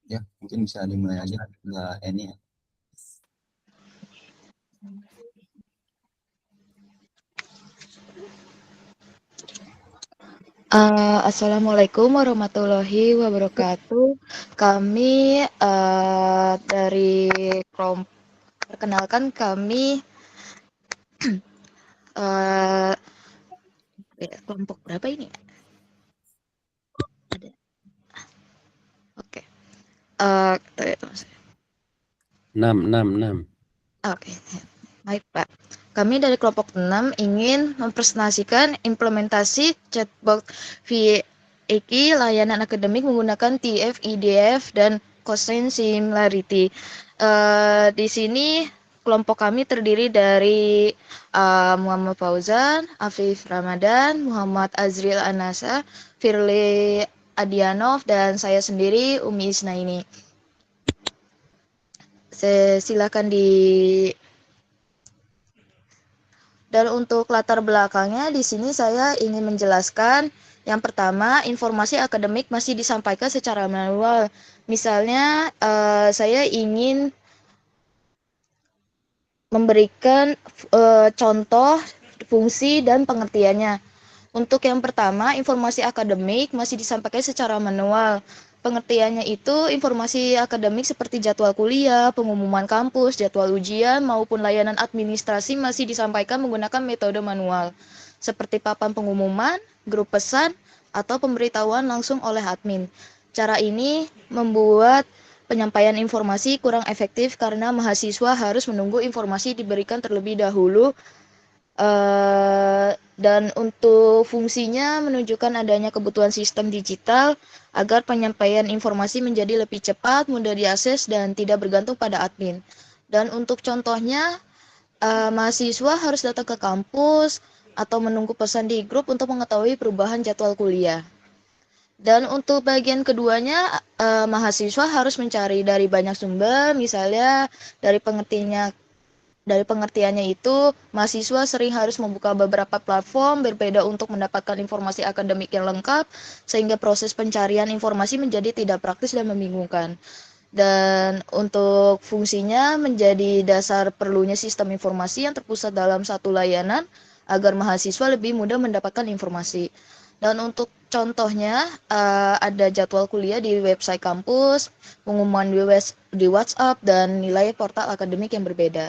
N: Ya, mungkin bisa dimulai aja Mbak Eni ya.
O: Assalamualaikum warahmatullahi wabarakatuh. Kami dari perkenalkan kami kelompok berapa ini? Ada. Oke.
E: 6.
O: Oke. Baik, Pak. Kami dari kelompok 6 ingin mempresentasikan implementasi chatbot VAK layanan akademik menggunakan TF, IDF, dan Cosine Similarity. Di sini kelompok kami terdiri dari Muhammad Fauzan, Afif Ramadan, Muhammad Azril Anasa, Firly Adianov, dan saya sendiri Umi Isnaini. Silakan di. Dan untuk latar belakangnya di sini saya ingin menjelaskan Yang pertama, informasi akademik masih disampaikan secara manual. Misalnya, saya ingin memberikan contoh fungsi dan pengertiannya. Untuk yang pertama, informasi akademik masih disampaikan secara manual. Pengertiannya itu informasi akademik seperti jadwal kuliah, pengumuman kampus, jadwal ujian, maupun layanan administrasi masih disampaikan menggunakan metode manual, seperti papan pengumuman, grup pesan, atau pemberitahuan langsung oleh admin. Cara ini membuat penyampaian informasi kurang efektif karena mahasiswa harus menunggu informasi diberikan terlebih dahulu. Dan untuk fungsinya menunjukkan adanya kebutuhan sistem digital agar penyampaian informasi menjadi lebih cepat, mudah diakses, dan tidak bergantung pada admin. Dan untuk contohnya, mahasiswa harus datang ke kampus atau menunggu pesan di grup untuk mengetahui perubahan jadwal kuliah. Dan untuk bagian keduanya, mahasiswa harus mencari dari banyak sumber, misalnya dari pengertiannya itu, mahasiswa sering harus membuka beberapa platform berbeda untuk mendapatkan informasi akademik yang lengkap, sehingga proses pencarian informasi menjadi tidak praktis dan membingungkan. Dan untuk fungsinya menjadi dasar perlunya sistem informasi yang terpusat dalam satu layanan, agar mahasiswa lebih mudah mendapatkan informasi. Dan untuk contohnya, ada jadwal kuliah di website kampus, pengumuman di WhatsApp, dan nilai portal akademik yang berbeda.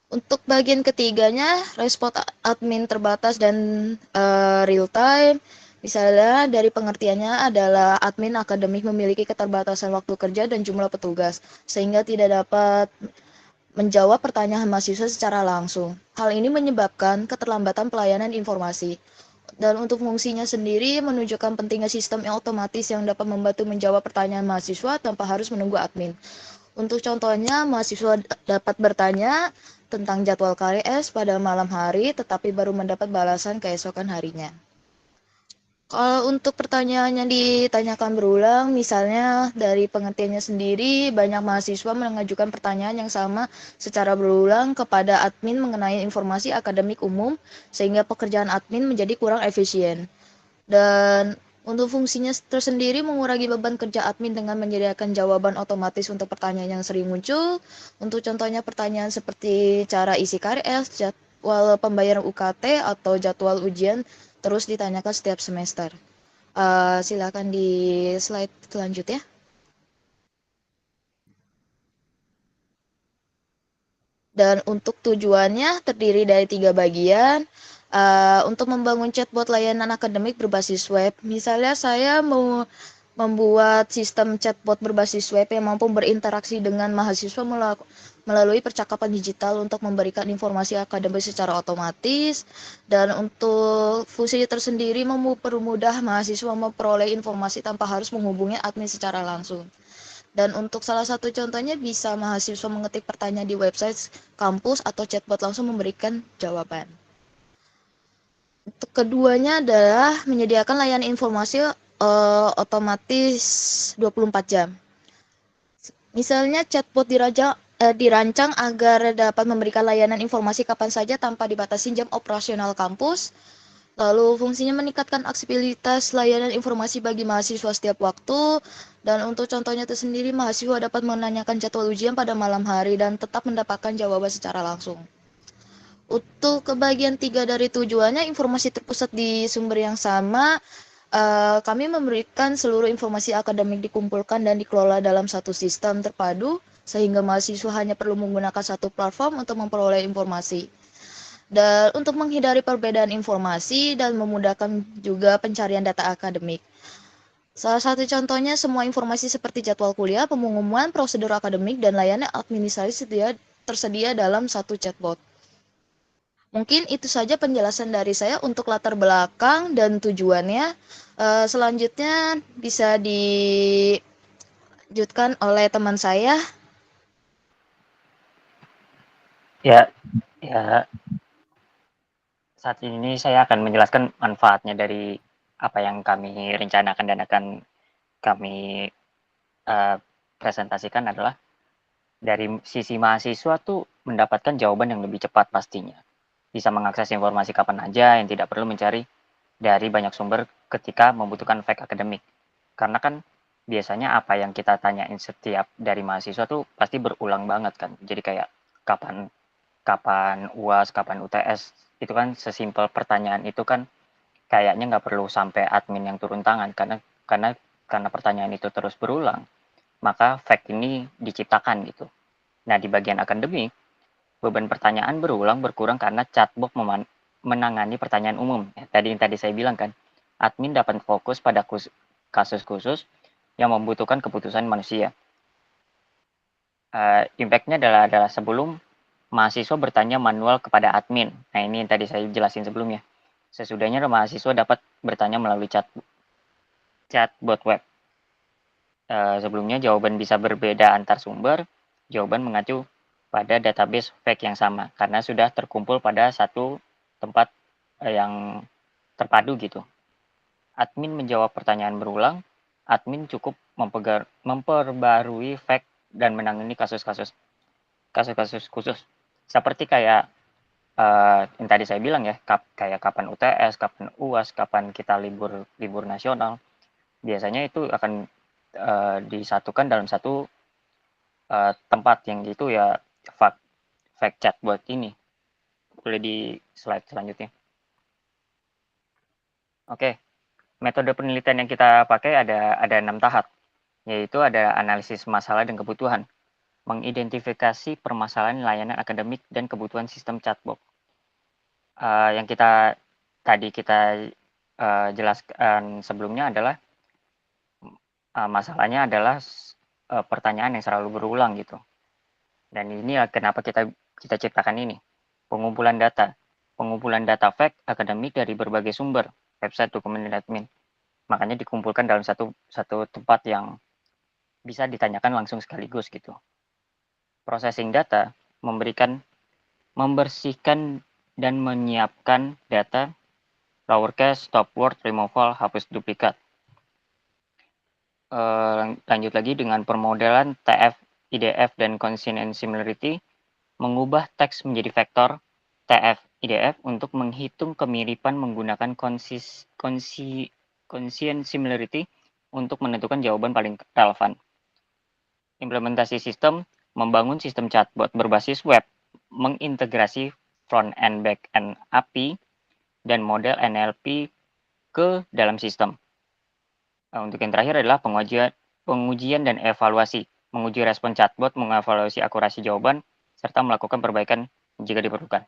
O: Untuk bagian ketiganya, respon admin terbatas dan real time. Misalnya dari pengertiannya adalah admin akademik memiliki keterbatasan waktu kerja dan jumlah petugas, sehingga tidak dapat menjawab pertanyaan mahasiswa secara langsung. Hal ini menyebabkan keterlambatan pelayanan informasi. Dan untuk fungsinya sendiri menunjukkan pentingnya sistem yang otomatis yang dapat membantu menjawab pertanyaan mahasiswa tanpa harus menunggu admin. Untuk contohnya, mahasiswa dapat bertanya tentang jadwal KRS pada malam hari, tetapi baru mendapat balasan keesokan harinya. Kalau untuk pertanyaan yang ditanyakan berulang, misalnya dari pengertiannya sendiri, banyak mahasiswa mengajukan pertanyaan yang sama secara berulang kepada admin mengenai informasi akademik umum, sehingga pekerjaan admin menjadi kurang efisien. Dan untuk fungsinya tersendiri mengurangi beban kerja admin dengan menyediakan jawaban otomatis untuk pertanyaan yang sering muncul. Untuk contohnya pertanyaan seperti cara isi KRS, jadwal pembayaran UKT, atau jadwal ujian terus ditanyakan setiap semester. Silakan di slide selanjutnya. Dan untuk tujuannya terdiri dari 3 bagian. Untuk membangun chatbot layanan akademik berbasis web. Misalnya saya mau membuat sistem chatbot berbasis web yang mampu berinteraksi dengan mahasiswa melalui percakapan digital untuk memberikan informasi akademik secara otomatis. Dan untuk fungsi tersendiri mempermudah mahasiswa memperoleh informasi tanpa harus menghubungi admin secara langsung. Dan untuk salah satu contohnya bisa mahasiswa mengetik pertanyaan di website kampus atau chatbot langsung memberikan jawaban. Untuk keduanya adalah menyediakan layanan informasi otomatis 24 jam. Misalnya chatbot dirancang agar dapat memberikan layanan informasi kapan saja tanpa dibatasi jam operasional kampus. Lalu fungsinya meningkatkan aksesibilitas layanan informasi bagi mahasiswa setiap waktu. Dan untuk contohnya tersendiri, mahasiswa dapat menanyakan jadwal ujian pada malam hari dan tetap mendapatkan jawaban secara langsung. Untuk kebagian 3 dari tujuannya, informasi terpusat di sumber yang sama. Kami memberikan seluruh informasi akademik dikumpulkan dan dikelola dalam satu sistem terpadu, sehingga mahasiswa hanya perlu menggunakan satu platform untuk memperoleh informasi. Dan untuk menghindari perbedaan informasi dan memudahkan juga pencarian data akademik. Salah satu contohnya, semua informasi seperti jadwal kuliah, pengumuman, prosedur akademik, dan layanan administrasi tersedia dalam satu chatbot. Mungkin itu saja penjelasan dari saya untuk latar belakang dan tujuannya. Selanjutnya bisa dilanjutkan oleh teman saya.
P: Ya. Saat ini saya akan menjelaskan manfaatnya dari apa yang kami rencanakan dan akan kami presentasikan adalah dari sisi mahasiswa tuh mendapatkan jawaban yang lebih cepat pastinya. Bisa mengakses informasi kapan aja yang tidak perlu mencari dari banyak sumber ketika membutuhkan fact akademik. Karena kan biasanya apa yang kita tanyain setiap dari mahasiswa tuh pasti berulang banget kan. Jadi kayak kapan kapan UAS, kapan UTS, itu kan sesimpel pertanyaan itu kan kayaknya nggak perlu sampai admin yang turun tangan karena pertanyaan itu terus berulang, maka fact ini diciptakan gitu. Nah, di bagian akademik, beban pertanyaan berulang berkurang karena chatbot menangani pertanyaan umum. Tadi saya bilang kan, admin dapat fokus pada kasus khusus yang membutuhkan keputusan manusia. Impact-nya adalah sebelum mahasiswa bertanya manual kepada admin. Nah, ini yang tadi saya jelasin sebelumnya. Sesudahnya mahasiswa dapat bertanya melalui chatbot web. Sebelumnya jawaban bisa berbeda antar sumber, jawaban mengacu pada database fact yang sama karena sudah terkumpul pada satu tempat yang terpadu gitu. Admin menjawab pertanyaan berulang, admin cukup memperbarui fact dan menangani kasus-kasus khusus. Seperti kayak yang tadi saya bilang ya, kayak kapan UTS, kapan UAS, kapan kita libur nasional. Biasanya itu akan disatukan dalam satu tempat yang itu ya fact chatbot ini. Boleh di slide selanjutnya. Oke, metode penelitian yang kita pakai ada 6 tahap, yaitu ada analisis masalah dan kebutuhan, mengidentifikasi permasalahan layanan akademik dan kebutuhan sistem chatbot. Yang tadi kita jelaskan sebelumnya adalah masalahnya adalah pertanyaan yang selalu berulang gitu. Dan ini kenapa kita ciptakan ini. Pengumpulan data fact akademik dari berbagai sumber, website, dokumen, dan admin. Makanya dikumpulkan dalam satu tempat yang bisa ditanyakan langsung sekaligus gitu. Processing data membersihkan dan menyiapkan data, lowercase, stop word, removal, hapus duplikat. Lanjut lagi dengan permodelan TF, IDF, dan consonant similarity, mengubah teks menjadi vektor TF, IDF untuk menghitung kemiripan menggunakan consonant similarity untuk menentukan jawaban paling relevan. Implementasi sistem, membangun sistem chatbot berbasis web, mengintegrasi front-end, back-end API, dan model NLP ke dalam sistem. Untuk yang terakhir adalah pengujian dan evaluasi, menguji respon chatbot, mengevaluasi akurasi jawaban, serta melakukan perbaikan jika diperlukan.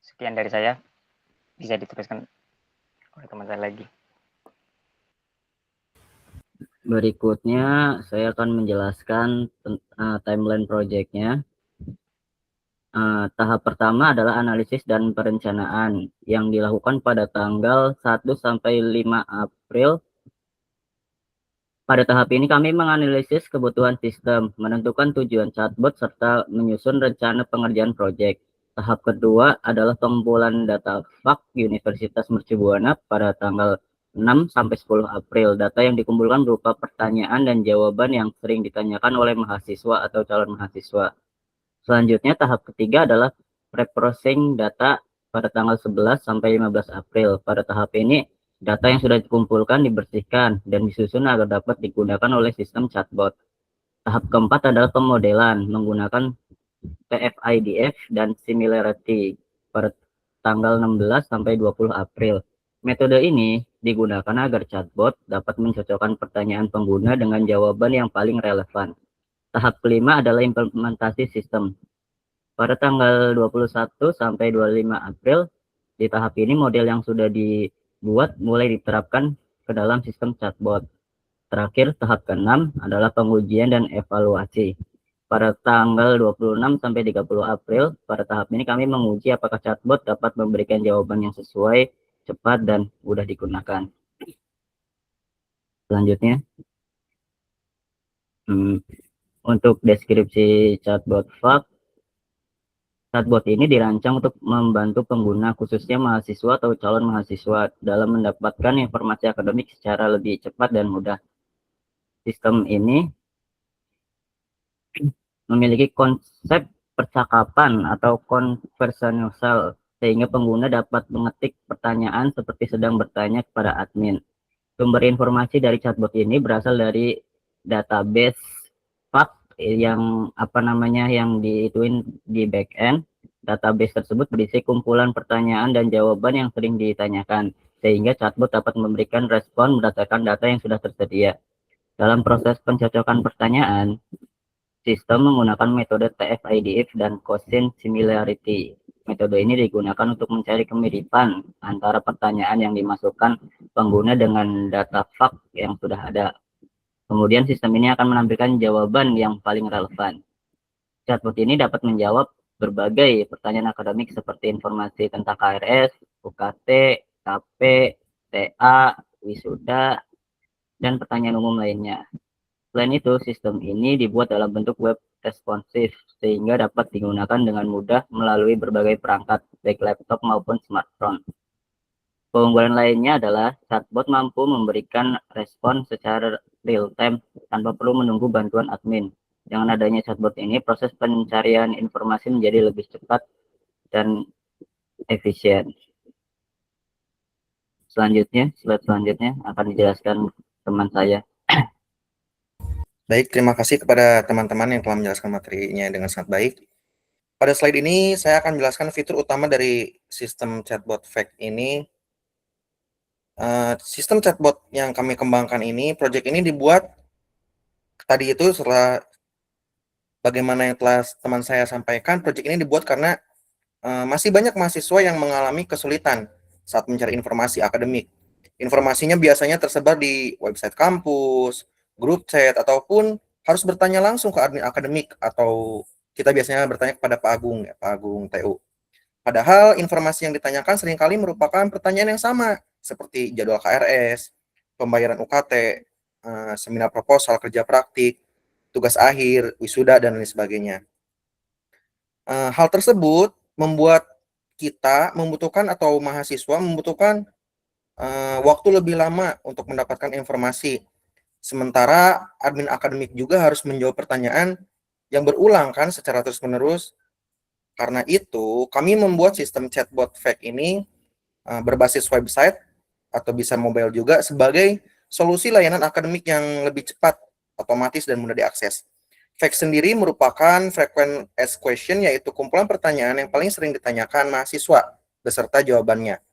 P: Sekian dari saya, bisa diteruskan oleh teman saya lagi.
Q: Berikutnya saya akan menjelaskan timeline project-nya. Tahap pertama adalah analisis dan perencanaan yang dilakukan pada tanggal 1 sampai 5 April. Pada tahap ini kami menganalisis kebutuhan sistem, menentukan tujuan chatbot, serta menyusun rencana pengerjaan proyek. Tahap kedua adalah pengumpulan data fact Universitas Mercubuana pada tanggal 6 sampai 10 April. Data yang dikumpulkan berupa pertanyaan dan jawaban yang sering ditanyakan oleh mahasiswa atau calon mahasiswa. Selanjutnya tahap ketiga adalah pre-processing data pada tanggal 11 sampai 15 April. Pada tahap ini data yang sudah dikumpulkan dibersihkan dan disusun agar dapat digunakan oleh sistem chatbot. Tahap keempat adalah pemodelan menggunakan TF-IDF dan similarity pada tanggal 16 sampai 20 April. Metode ini digunakan agar chatbot dapat mencocokkan pertanyaan pengguna dengan jawaban yang paling relevan. Tahap kelima adalah implementasi sistem. Pada tanggal 21 sampai 25 April, di tahap ini model yang sudah dibuat mulai diterapkan ke dalam sistem chatbot. Terakhir, tahap ke-6 adalah pengujian dan evaluasi. Pada tanggal 26 sampai 30 April, pada tahap ini kami menguji apakah chatbot dapat memberikan jawaban yang sesuai, cepat, dan mudah digunakan. Selanjutnya, untuk deskripsi chatbot fact, chatbot ini dirancang untuk membantu pengguna, khususnya mahasiswa atau calon mahasiswa, dalam mendapatkan informasi akademik secara lebih cepat dan mudah. Sistem ini memiliki konsep percakapan atau conversational sehingga pengguna dapat mengetik pertanyaan seperti sedang bertanya kepada admin. Sumber informasi dari chatbot ini berasal dari database FAQ yang yang diituin di backend. Database tersebut berisi kumpulan pertanyaan dan jawaban yang sering ditanyakan, sehingga chatbot dapat memberikan respon berdasarkan data yang sudah tersedia. Dalam proses pencocokan pertanyaan, sistem menggunakan metode TF-IDF dan Quotient Similarity. Metode ini digunakan untuk mencari kemiripan antara pertanyaan yang dimasukkan pengguna dengan data FAQ yang sudah ada. Kemudian sistem ini akan menampilkan jawaban yang paling relevan. Chatbot ini dapat menjawab berbagai pertanyaan akademik seperti informasi tentang KRS, UKT, KP, TA, wisuda, dan pertanyaan umum lainnya. Selain itu, sistem ini dibuat dalam bentuk web responsif, sehingga dapat digunakan dengan mudah melalui berbagai perangkat, baik laptop maupun smartphone. Keunggulan lainnya adalah chatbot mampu memberikan respon secara real-time tanpa perlu menunggu bantuan admin. Dengan adanya chatbot ini, proses pencarian informasi menjadi lebih cepat dan efisien. Slide selanjutnya akan dijelaskan teman saya.
G: Baik, terima kasih kepada teman-teman yang telah menjelaskan materinya dengan sangat baik. Pada slide ini, saya akan menjelaskan fitur utama dari sistem chatbot FAQ ini. Sistem chatbot yang kami kembangkan ini, project ini dibuat tadi itu setelah bagaimana yang telah teman saya sampaikan, project ini dibuat karena masih banyak mahasiswa yang mengalami kesulitan saat mencari informasi akademik. Informasinya biasanya tersebar di website kampus, grup chat, ataupun harus bertanya langsung ke admin akademik, atau kita biasanya bertanya kepada Pak Agung, ya, Pak Agung TU. Padahal informasi yang ditanyakan seringkali merupakan pertanyaan yang sama, seperti jadwal KRS, pembayaran UKT, seminar proposal, kerja praktik, tugas akhir, wisuda, dan lain sebagainya. Hal tersebut membuat kita membutuhkan atau mahasiswa membutuhkan waktu lebih lama untuk mendapatkan informasi. Sementara admin akademik juga harus menjawab pertanyaan yang berulang kan secara terus-menerus. Karena itu, kami membuat sistem chatbot FAQ ini berbasis website atau bisa mobile juga sebagai solusi layanan akademik yang lebih cepat, otomatis, dan mudah diakses. FAQ sendiri merupakan frequent asked question, yaitu kumpulan pertanyaan yang paling sering ditanyakan mahasiswa beserta jawabannya.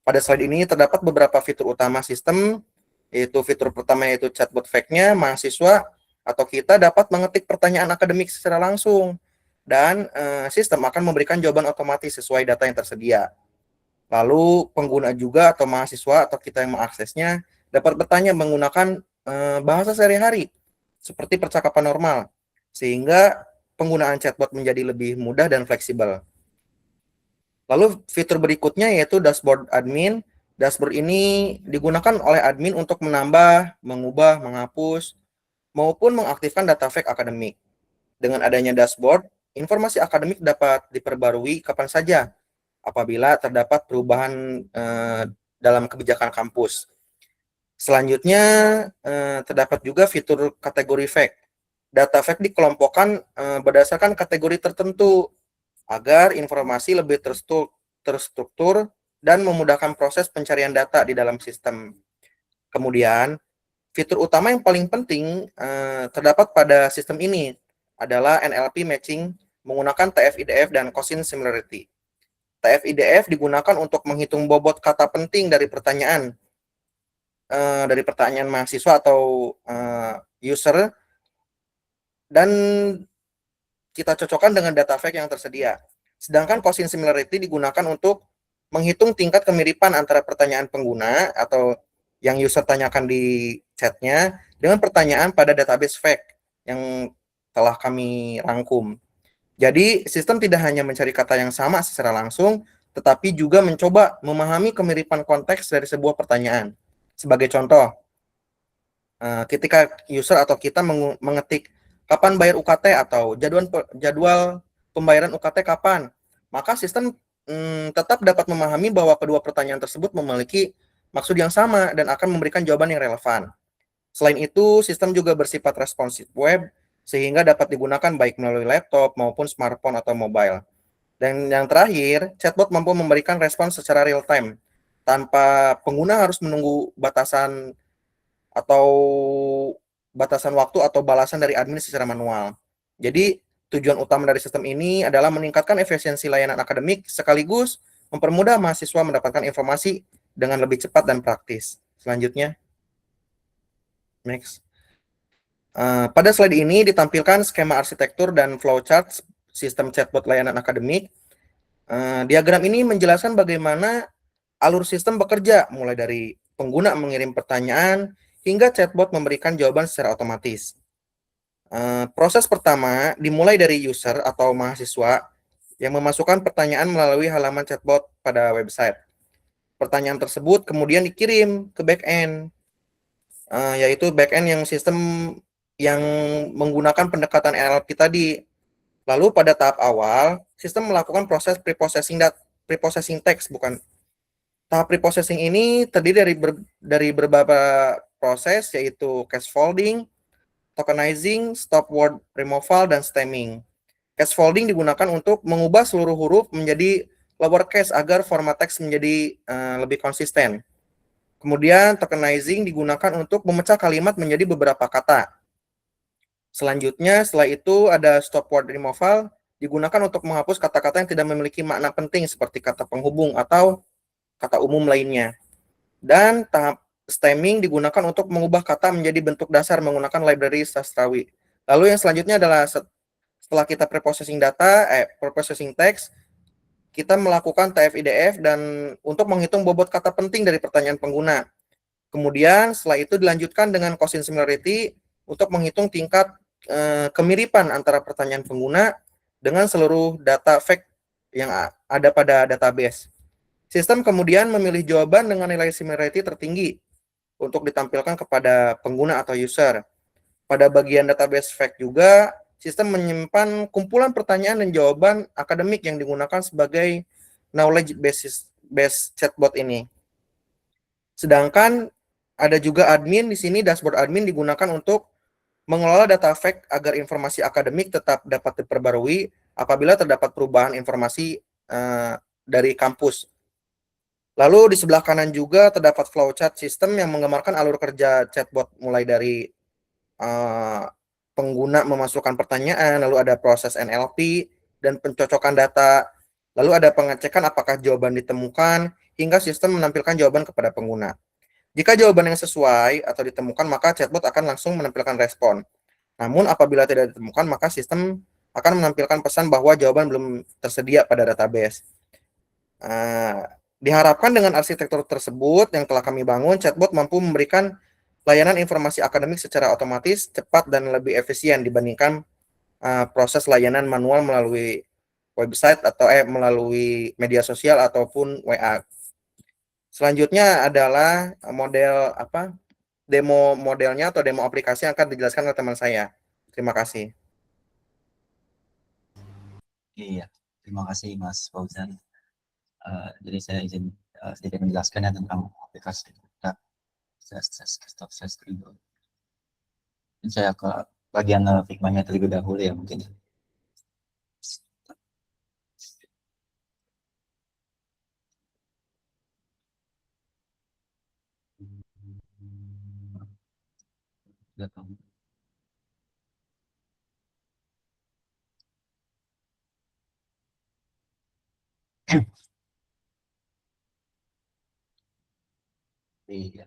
G: Pada slide ini terdapat beberapa fitur utama sistem, yaitu fitur pertama yaitu chatbot FAQ-nya, mahasiswa atau kita dapat mengetik pertanyaan akademik secara langsung, dan sistem akan memberikan jawaban otomatis sesuai data yang tersedia. Lalu pengguna juga atau mahasiswa atau kita yang mengaksesnya dapat bertanya menggunakan bahasa sehari-hari seperti percakapan normal, sehingga penggunaan chatbot menjadi lebih mudah dan fleksibel. Lalu fitur berikutnya yaitu dashboard admin. Dashboard ini digunakan oleh admin untuk menambah, mengubah, menghapus, maupun mengaktifkan data FAQ akademik. Dengan adanya dashboard, informasi akademik dapat diperbarui kapan saja apabila terdapat perubahan dalam kebijakan kampus. Selanjutnya, terdapat juga fitur kategori FAQ. Data FAQ dikelompokkan berdasarkan kategori tertentu agar informasi lebih terstruktur dan memudahkan proses pencarian data di dalam sistem. Kemudian, fitur utama yang paling penting terdapat pada sistem ini adalah NLP matching menggunakan TF-IDF dan Quotient Similarity. TF-IDF digunakan untuk menghitung bobot kata penting dari pertanyaan mahasiswa atau user, dan kita cocokkan dengan data FAQ yang tersedia. Sedangkan Quotient Similarity digunakan untuk menghitung tingkat kemiripan antara pertanyaan pengguna atau yang user tanyakan di chatnya dengan pertanyaan pada database FAQ yang telah kami rangkum. Jadi, sistem tidak hanya mencari kata yang sama secara langsung, tetapi juga mencoba memahami kemiripan konteks dari sebuah pertanyaan. Sebagai contoh, ketika user atau kita mengetik kapan bayar UKT atau jadwal pembayaran UKT kapan, maka sistem tetap dapat memahami bahwa kedua pertanyaan tersebut memiliki maksud yang sama dan akan memberikan jawaban yang relevan. Selain itu, sistem juga bersifat responsif web, sehingga dapat digunakan baik melalui laptop maupun smartphone atau mobile. Dan yang terakhir, chatbot mampu memberikan respons secara real time tanpa pengguna harus menunggu batasan waktu atau balasan dari admin secara manual. Jadi tujuan utama dari sistem ini adalah meningkatkan efisiensi layanan akademik sekaligus mempermudah mahasiswa mendapatkan informasi dengan lebih cepat dan praktis. Selanjutnya, next. Pada slide ini ditampilkan skema arsitektur dan flowchart sistem chatbot layanan akademik. Diagram ini menjelaskan bagaimana alur sistem bekerja, mulai dari pengguna mengirim pertanyaan hingga chatbot memberikan jawaban secara otomatis. Proses pertama dimulai dari user atau mahasiswa yang memasukkan pertanyaan melalui halaman chatbot pada website. Pertanyaan tersebut kemudian dikirim ke backend, yaitu backend yang sistem yang menggunakan pendekatan NLP tadi. Lalu pada tahap awal, sistem melakukan proses preprocessing teks, bukan. Tahap preprocessing ini terdiri dari beberapa proses, yaitu scaffolding, tokenizing, stop word removal, dan stemming. Scaffolding digunakan untuk mengubah seluruh huruf menjadi lowercase agar format teks menjadi lebih konsisten. Kemudian tokenizing digunakan untuk memecah kalimat menjadi beberapa kata. Selanjutnya, setelah itu ada stop word removal, digunakan untuk menghapus kata-kata yang tidak memiliki makna penting seperti kata penghubung atau kata umum lainnya. Dan tahap stemming digunakan untuk mengubah kata menjadi bentuk dasar menggunakan library sastrawi. Lalu yang selanjutnya adalah setelah kita preprocessing text, kita melakukan TF-IDF dan untuk menghitung bobot kata penting dari pertanyaan pengguna. Kemudian setelah itu dilanjutkan dengan quotient similarity untuk menghitung tingkat kemiripan antara pertanyaan pengguna dengan seluruh data fact yang ada pada database. Sistem kemudian memilih jawaban dengan nilai similarity tertinggi untuk ditampilkan kepada pengguna atau user. Pada bagian database fact juga, sistem menyimpan kumpulan pertanyaan dan jawaban akademik yang digunakan sebagai knowledge based chatbot ini. Sedangkan ada juga admin di sini, dashboard admin digunakan untuk mengelola data fact agar informasi akademik tetap dapat diperbarui apabila terdapat perubahan informasi dari kampus. Lalu di sebelah kanan juga terdapat flowchart sistem yang menggambarkan alur kerja chatbot mulai dari pengguna memasukkan pertanyaan, lalu ada proses NLP dan pencocokan data, lalu ada pengecekan apakah jawaban ditemukan, hingga sistem menampilkan jawaban kepada pengguna. Jika jawaban yang sesuai atau ditemukan, maka chatbot akan langsung menampilkan respon. Namun apabila tidak ditemukan, maka sistem akan menampilkan pesan bahwa jawaban belum tersedia pada database. Diharapkan dengan arsitektur tersebut yang telah kami bangun, chatbot mampu memberikan layanan informasi akademik secara otomatis, cepat, dan lebih efisien dibandingkan proses layanan manual melalui website atau melalui media sosial ataupun WA. Selanjutnya adalah demo modelnya atau demo aplikasi yang akan dijelaskan oleh teman saya. Terima kasih.
N: Iya, terima kasih Mas Fauzan. Jadi saya izin sedikit menjelaskan tentang aplikasi Streamable. Saya ke bagian Figma-nya terlebih dahulu ya mungkin. Iya.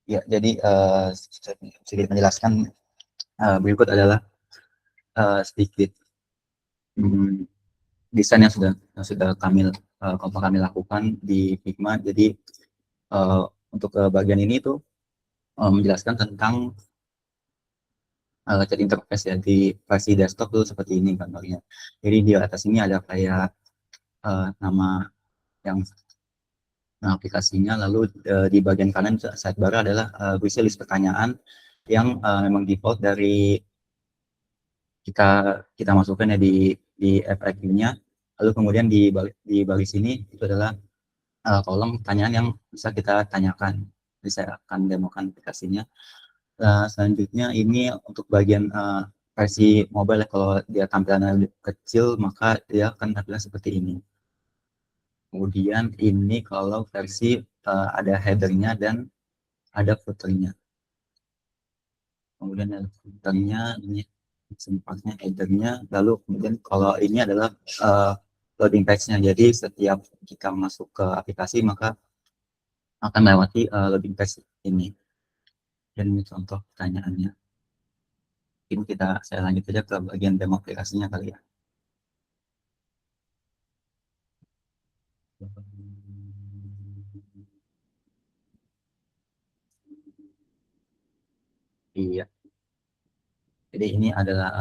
N: Ya, jadi sedikit menjelaskan berikut adalah sedikit desain yang sudah kami lakukan di Figma. Jadi untuk bagian ini tuh menjelaskan tentang chat interface ya di versi desktop tuh seperti ini contohnya. Jadi di atas ini ada kayak nama yang aplikasinya, lalu di bagian kanan sidebar adalah berisi list pertanyaan yang memang default dari kita masukkan ya di FAQ-nya. Lalu kemudian di baris sini itu adalah kolom pertanyaan yang bisa kita tanyakan. Jadi saya akan demokan aplikasinya. Selanjutnya ini untuk bagian versi mobile ya, kalau dia tampilannya lebih kecil maka dia akan tampilan seperti ini. Kemudian ini kalau versi ada headernya dan ada footernya. Kemudian ada footernya, ini sempatnya headernya, lalu kemudian kalau ini adalah loading page-nya. Jadi setiap kita masuk ke aplikasi maka akan melewati loading page ini. Dan ini contoh pertanyaannya. Ini saya lanjut aja ke bagian demo aplikasinya kali ya. Iya. Jadi ini adalah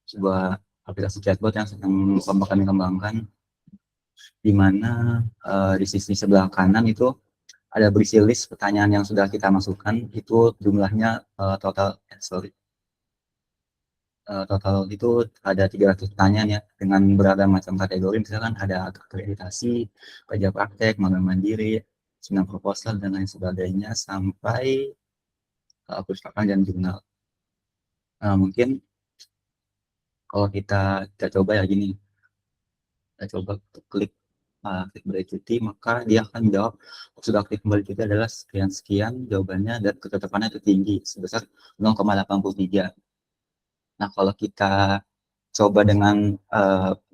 N: sebuah aplikasi chatbot yang sedang kami kembangkan, di mana di sisi sebelah kanan itu ada berisi list pertanyaan yang sudah kita masukkan. Itu jumlahnya total itu ada 300 pertanyaan ya, dengan beragam macam kategori. Misalkan ada akreditasi, kerja praktek, magang mandiri, sidang proposal dan lain sebagainya, sampai perpustakaan dan jurnal. Mungkin kalau kita coba ya gini, kita coba klik kembali cuti, maka dia akan menjawab sudah aktif kembali cuti adalah sekian-sekian jawabannya, dan ketetapannya itu tinggi sebesar 0,83. Nah, kalau kita coba dengan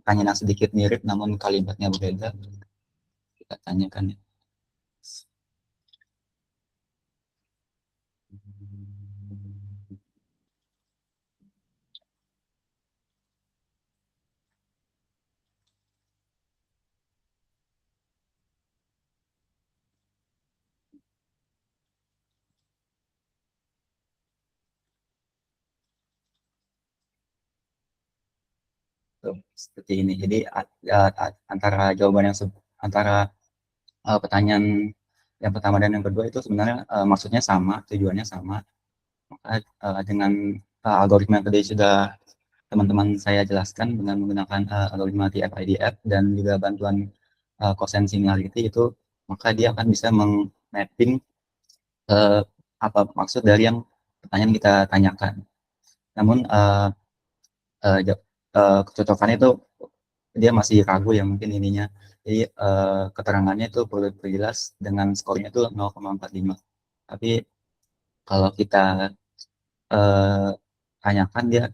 N: pertanyaan yang sedikit mirip namun kalimatnya berbeda, kita tanyakan ya. Seperti ini. Jadi antara jawaban yang antara pertanyaan yang pertama dan yang kedua itu sebenarnya maksudnya sama, tujuannya sama. Maka dengan algoritma yang tadi sudah teman-teman saya jelaskan, dengan menggunakan algoritma TF-IDF dan juga bantuan quotient similarity itu, maka dia akan bisa meng-mapping apa maksud dari yang pertanyaan kita tanyakan. Namun kecocokannya itu dia masih ragu ya mungkin ininya. Jadi keterangannya itu perlu diperjelas dengan skornya itu 0,45. Tapi kalau kita tanyakan, dia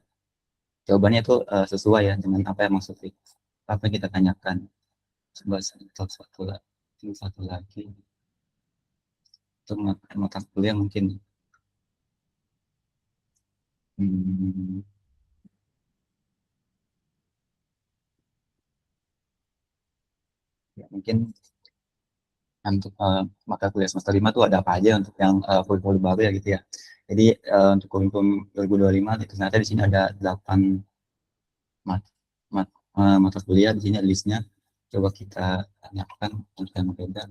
N: jawabannya itu sesuai ya dengan apa yang maksud apa yang kita tanyakan. Coba satu lagi untuk mata kuliah mungkin. Ya, mungkin untuk mata kuliah semester 5 tuh ada apa aja untuk yang kurikulum baru ya gitu ya. Jadi untuk kurikulum 2025 itu ternyata di sini ada 8 mata kuliah, di sini ada listnya. Coba kita tanyakan untuk yang berbeda.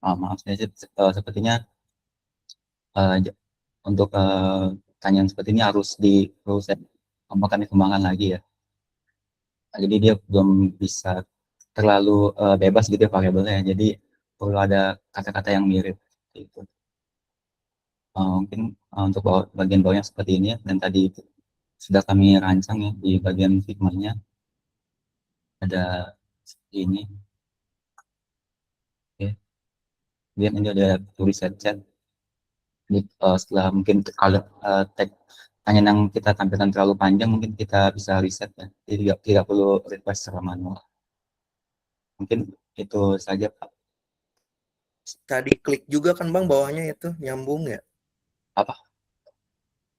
N: Maaf saya sepertinya untuk pertanyaan seperti ini harus kami kembangkan lagi ya. Jadi dia belum bisa terlalu bebas gitu ya variabelnya. Jadi perlu ada kata-kata yang mirip gitu. Mungkin untuk bagian bawahnya seperti ini ya, dan tadi itu sudah kami rancang ya di bagian Figma-nya. Ada ini. Oke. Kemudian ini ada tulis chat. Jadi setelah mungkin kalau tag pertanyaan yang kita tampilkan terlalu panjang, mungkin kita bisa reset ya. Jadi tidak perlu request secara manual. Mungkin itu saja Pak.
G: Bisa diklik juga kan Bang bawahnya itu nyambung ya?
N: Apa?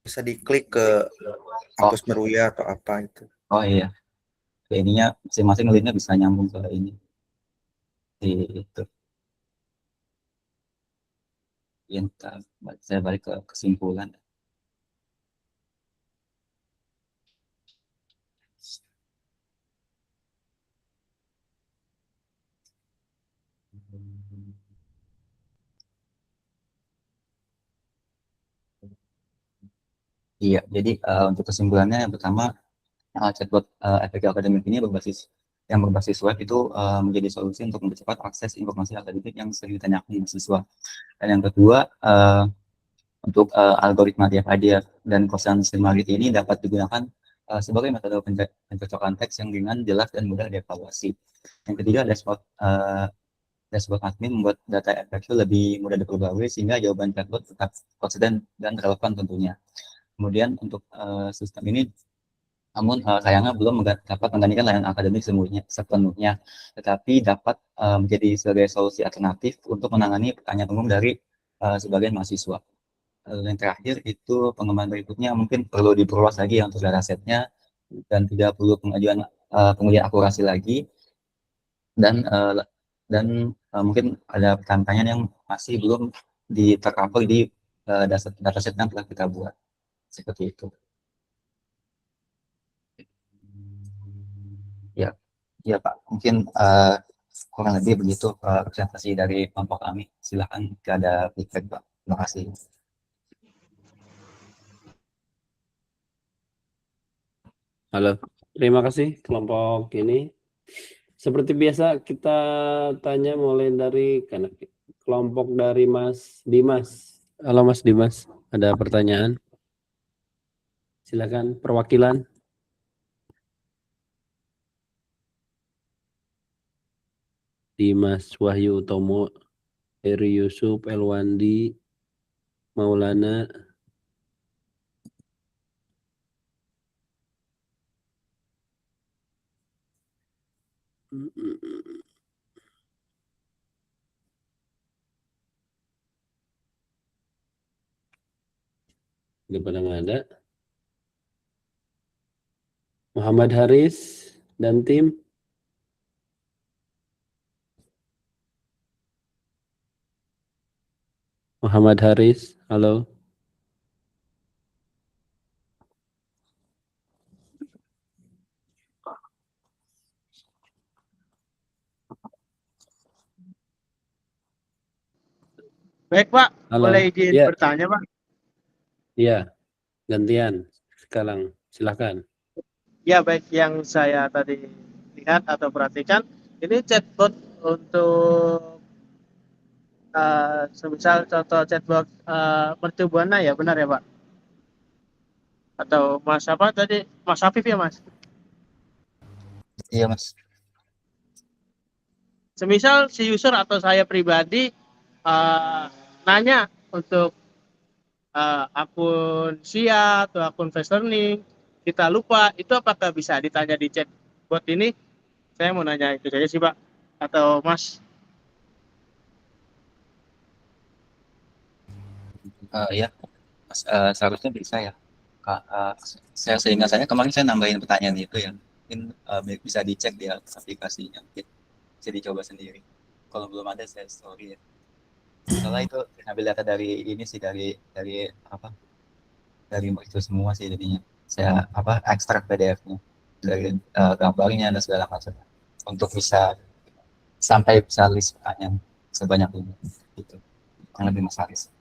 G: Bisa diklik ke hapus meruya atau apa itu?
N: Oh iya. Ininya masing-masing linknya bisa nyambung ke ini. Itu. Saya balik ke kesimpulan. Iya, jadi untuk kesimpulannya yang pertama, chatbot efektif akademik ini berbasis yang berbasis web itu menjadi solusi untuk mempercepat akses informasi akademik yang sering ditanyakan mahasiswa. Dan yang kedua, untuk algoritma DFID dan Gaussian similarity ini dapat digunakan sebagai metode pencocokan teks yang ringan, jelas, dan mudah dievaluasi. Yang ketiga, dashboard admin membuat data FAQ lebih mudah diperbarui sehingga jawaban chatbot tetap konsisten dan relevan tentunya. Kemudian untuk sistem ini, namun sayangnya belum dapat menggantikan layanan akademik sepenuhnya, tetapi dapat menjadi sebagai solusi alternatif untuk menangani pertanyaan umum dari sebagian mahasiswa. Yang terakhir itu pengembangan berikutnya mungkin perlu diperluas lagi untuk datasetnya dan tidak perlu pengujian akurasi lagi, dan mungkin ada pertanyaan yang masih belum tercover di dataset yang telah kita buat seperti itu. Ya Pak, mungkin kurang lebih begitu presentasi dari kelompok kami. Silakan jika ada feedback Pak. Terima kasih.
E: Halo, terima kasih kelompok ini. Seperti biasa kita tanya mulai dari kelompok dari Mas Dimas. Halo Mas Dimas, ada pertanyaan? Silakan perwakilan. Dimas Wahyu Utomo, Heri Yusuf, Elwandi, Maulana. Udah pada nggak ada. Muhammad Haris dan tim. Muhammad Haris, halo.
F: Baik Pak,
E: Halo.
F: boleh izin
E: Ya.
F: bertanya Pak?
E: Iya, gantian sekarang, silakan.
F: Ya baik, yang saya tadi lihat atau perhatikan, ini chatbot untuk semisal contoh chatbot mercubuana ya, benar ya Pak? Atau Mas apa tadi? Mas Afif ya Mas?
N: Iya Mas.
F: Semisal si user atau saya pribadi nanya untuk akun SIA atau akun fast learning, kita lupa, itu apakah bisa ditanya di chatbot ini? Saya mau nanya itu saja sih Pak, atau Mas?
N: Ya, Mas, seharusnya bisa ya. Saya seingat saya kemarin saya nambahin pertanyaan itu ya. Mungkin bisa dicek di aplikasinya, bisa dicoba sendiri. Kalau belum ada saya sorry ya. Soalnya itu ngambil data dari ini sih, dari itu semua sih jadinya. Saya ekstrak PDF-nya dari gambarnya dan segala macam untuk bisa sampai bisa list pertanyaan sebanyak ini. Gitu. Yang lebih Mas Haris.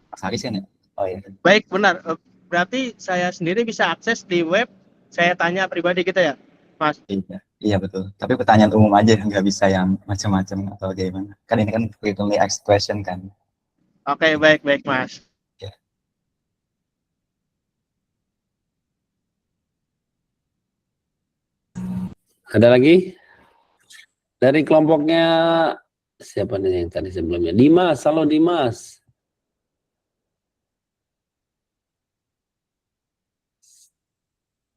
N: Mas Haris kan ya? Oh iya.
F: Baik, benar. Berarti saya sendiri bisa akses di web, saya tanya pribadi gitu ya, Mas?
N: Iya betul. Tapi pertanyaan umum aja, nggak bisa yang macam-macam atau gimana. Kan ini kan frequently asked question kan.
F: Oke, baik Mas.
N: Ya.
E: Ada lagi? Dari kelompoknya siapa nih yang tadi sebelumnya? Dimas, halo Dimas.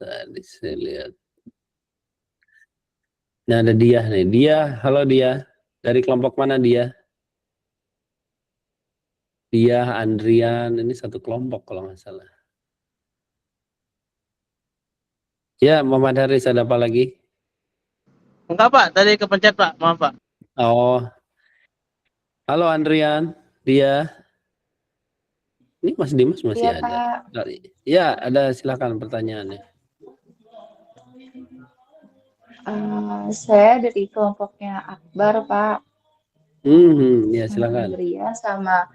E: Tadi saya lihat. Nah ada Dia nih. Dia, halo Dia. Dari kelompok mana Dia? Dia, Andrian, ini satu kelompok kalau nggak salah. Ya, Muhammad Haris, ada apa lagi?
F: Enggak Pak, tadi kepencet Pak, maaf Pak.
E: Oh, halo Andrian, Dia. Ini Mas Dimas masih
R: Iya,
E: ada.
R: Pak.
E: Ya, ada, silakan pertanyaannya.
R: Saya dari kelompoknya Akbar, Pak.
E: Ya silakan.
R: Andrea sama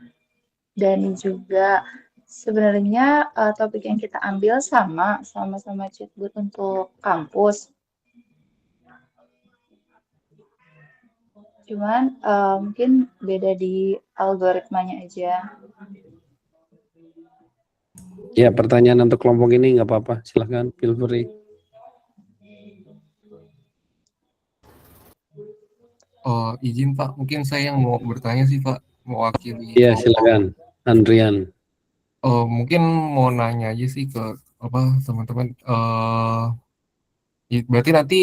R: dan juga sebenarnya topik yang kita ambil sama-sama chatbot untuk kampus. Cuman mungkin beda di algoritmanya aja.
E: Ya, pertanyaan untuk kelompok ini nggak apa-apa, silahkan, feel free.
S: Oh, izin Pak, mungkin saya yang mau bertanya sih Pak, mewakili
E: Ya,
S: kelompok.
E: silakan, Andrian.
S: Oh, mungkin mau nanya aja sih ke apa teman-teman. Berarti nanti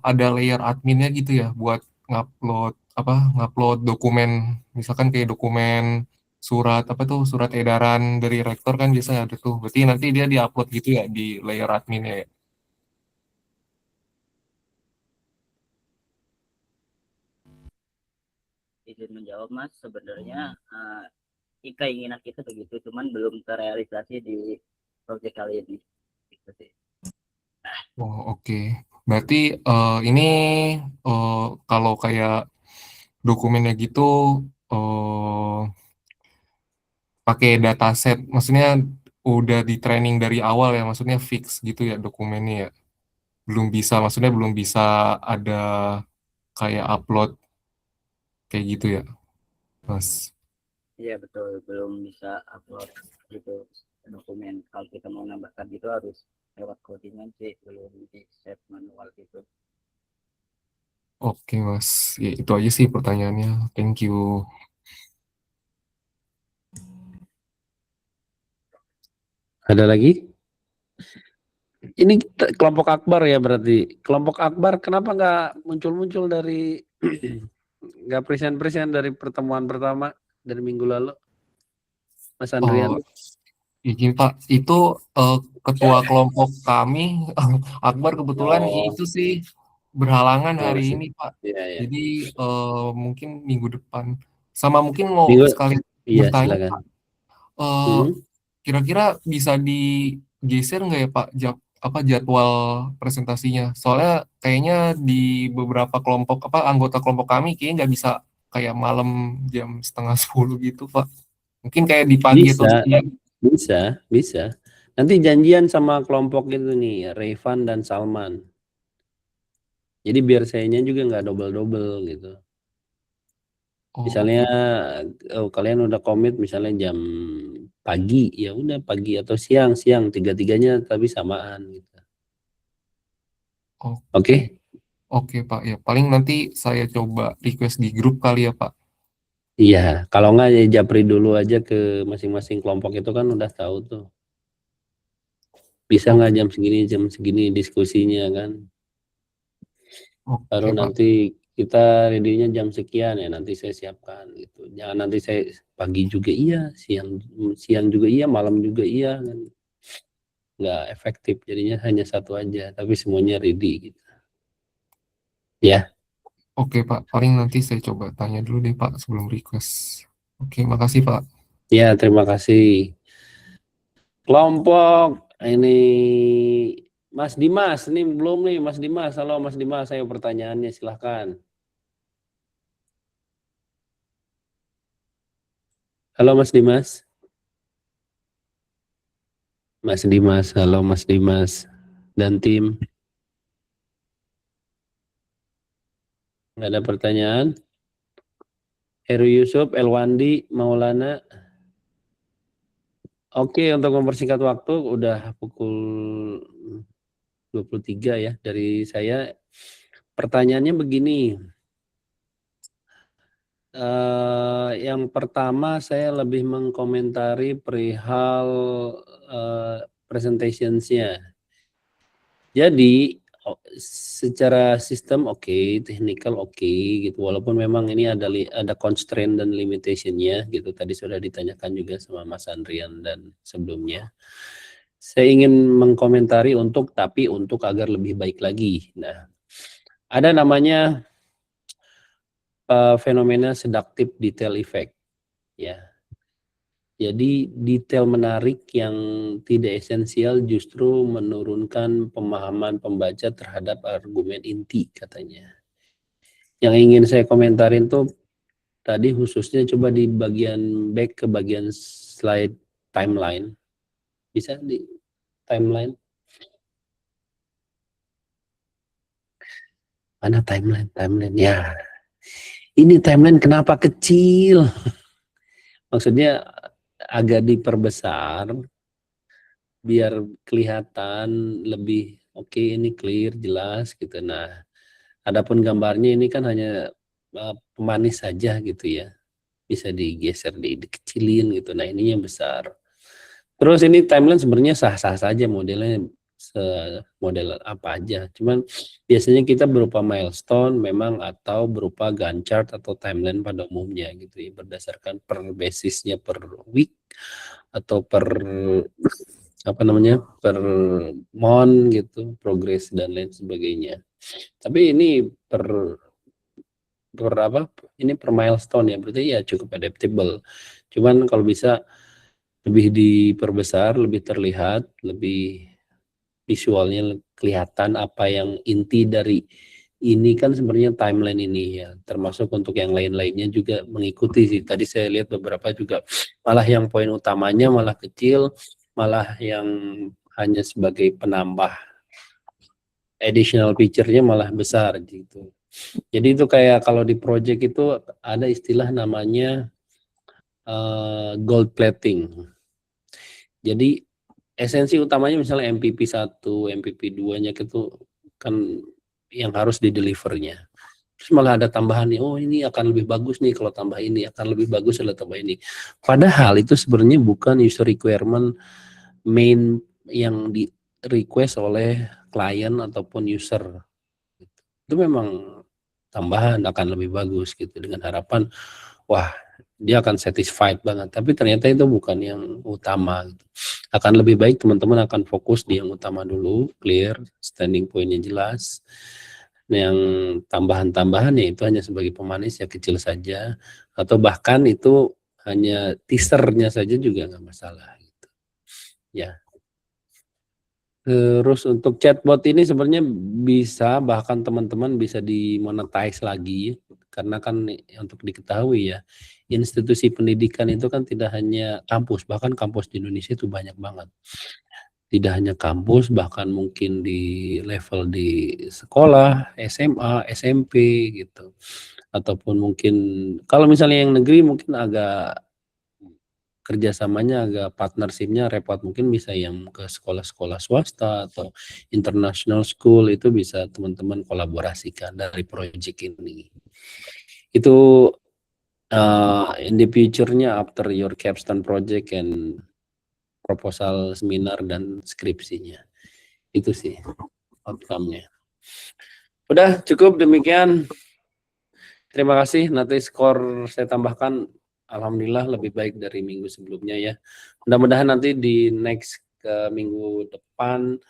S: ada layer adminnya gitu ya buat ngupload dokumen, misalkan kayak dokumen surat apa tuh surat edaran dari rektor kan biasanya ada tuh. Berarti nanti dia diupload gitu ya di layer adminnya ya.
Q: Izin menjawab Mas, sebenarnya keinginan kita begitu, cuman belum terrealisasi di proyek kali ini. Gitu sih.
S: Oh, oke. Berarti ini kalau kayak dokumennya gitu pakai dataset, maksudnya udah di training dari awal ya, maksudnya fix gitu ya dokumennya ya. Maksudnya belum bisa ada kayak upload kayak gitu ya, Mas.
Q: Iya betul, belum bisa upload gitu dokumen. Kalau kita mau nambahkan gitu harus lewat codingan sih, belum di save manual gitu.
S: Oke, Mas. Ya, itu aja sih pertanyaannya. Thank you.
E: Ada lagi? Ini kelompok akbar ya berarti. Kelompok akbar kenapa nggak muncul-muncul dari nggak present dari pertemuan pertama dari minggu lalu, Mas Andrian?
S: Izin Pak, itu ketua kelompok kami Akbar kebetulan
E: Oh.
S: itu sih berhalangan
E: Oh,
S: hari
E: sih.
S: ini Pak.
E: Iya, iya.
S: Jadi mungkin minggu depan. Sama mungkin mau sekali
E: Iya,
S: bertanya
E: silakan.
S: Pak. Kira-kira bisa digeser nggak ya Pak jadwal presentasinya? Soalnya kayaknya di beberapa kelompok anggota kelompok kami kayaknya nggak bisa kayak malam jam 9:30 gitu Pak. Mungkin kayak di pagi atau siang.
E: Bisa. Nanti janjian sama kelompok itu nih, Revan dan Salman. Jadi biar sayanya juga nggak double-double gitu. Misalnya kalian udah komit misalnya jam pagi, ya udah pagi atau siang, tiga-tiganya tapi samaan gitu. Oke?
S: Oke Pak, ya paling nanti saya coba request di grup kali ya Pak.
E: Iya, kalau nggak ya japri dulu aja ke masing-masing kelompok itu kan udah tahu tuh. Bisa nggak jam segini diskusinya kan? Baru
S: Pak.
E: nanti kita ready-nya jam sekian ya, nanti saya siapkan gitu. Jangan nanti saya pagi juga iya, siang juga iya, malam juga iya kan. Nggak efektif, jadinya hanya satu aja, tapi semuanya ready gitu. Ya.
S: Oke Pak, paling nanti saya coba tanya dulu deh Pak sebelum request. Oke, makasih Pak.
E: Ya, terima kasih. Kelompok ini Mas Dimas, ini belum nih Mas Dimas. Halo Mas Dimas, saya pertanyaannya silahkan. Halo Mas Dimas. Mas Dimas, halo Mas Dimas dan tim. Nggak ada pertanyaan? Heru Yusuf, Elwandi, Maulana. Oke, untuk mempersingkat waktu udah pukul 23 ya dari saya. Pertanyaannya begini. Yang pertama saya lebih mengkomentari perihal presentationsnya. Jadi secara sistem oke, technical oke gitu. Walaupun memang ini ada constraint dan limitationnya gitu. Tadi sudah ditanyakan juga sama Mas Andrian dan sebelumnya. Saya ingin mengkomentari untuk agar lebih baik lagi. Nah, ada namanya fenomena seductive detail effect ya. Jadi detail menarik yang tidak esensial justru menurunkan pemahaman pembaca terhadap argumen inti katanya. Yang ingin saya komentarin tuh tadi khususnya coba di bagian back ke bagian slide timeline. Bisa di timeline? Mana timeline ya. ini timeline kenapa kecil? Maksudnya agak diperbesar biar kelihatan lebih oke, ini clear, jelas gitu. Nah, adapun gambarnya ini kan hanya pemanis saja gitu ya. Bisa digeser, dikecilin gitu. Nah, ini yang besar. Terus ini timeline sebenarnya sah-sah saja, modelnya model apa aja. Cuman biasanya kita berupa milestone memang atau berupa Gantt chart atau timeline pada umumnya gitu ya, berdasarkan per basisnya per week atau per apa namanya, per month gitu, progress dan lain sebagainya. Tapi ini per apa? Ini per milestone ya, berarti ya cukup adaptable. Cuman kalau bisa lebih diperbesar, lebih terlihat, lebih visualnya kelihatan apa yang inti dari ini kan sebenarnya timeline ini ya, termasuk untuk yang lain-lainnya juga mengikuti sih. Tadi saya lihat beberapa juga malah yang poin utamanya malah kecil, malah yang hanya sebagai penambah additional feature-nya malah besar gitu. Jadi itu kayak kalau di project itu ada istilah namanya gold plating. Jadi esensi utamanya misalnya MPP 1, MPP 2-nya itu kan yang harus di-deliver-nya. Terus malah ada tambahan nih, oh ini akan lebih bagus nih kalau tambah ini, akan lebih bagus kalau tambah ini. Padahal itu sebenarnya bukan user requirement main yang di request oleh klien ataupun user. Itu memang tambahan akan lebih bagus gitu dengan harapan wah dia akan satisfied banget, tapi ternyata itu bukan yang utama gitu. Akan lebih baik teman-teman akan fokus di yang utama dulu, clear, standing point-nya jelas. Yang tambahan-tambahan ya itu hanya sebagai pemanis ya kecil saja, atau bahkan itu hanya teasernya saja juga nggak masalah gitu. Ya. Terus untuk chatbot ini sebenarnya bisa bahkan teman-teman bisa dimonetize lagi karena kan untuk diketahui ya institusi pendidikan itu kan tidak hanya kampus, bahkan kampus di Indonesia itu banyak banget. Tidak hanya kampus, bahkan mungkin di level di sekolah, SMA, SMP gitu. Ataupun mungkin kalau misalnya yang negeri mungkin agak kerjasamanya agak partnershipnya repot, mungkin bisa yang ke sekolah-sekolah swasta atau international school itu bisa teman-teman kolaborasikan dari project ini. Itu in the future-nya after your capstone project and proposal seminar dan skripsinya. Itu sih outcome-nya. Udah cukup demikian. Terima kasih. Nanti skor saya tambahkan alhamdulillah lebih baik dari minggu sebelumnya ya. Mudah-mudahan nanti di next ke minggu depan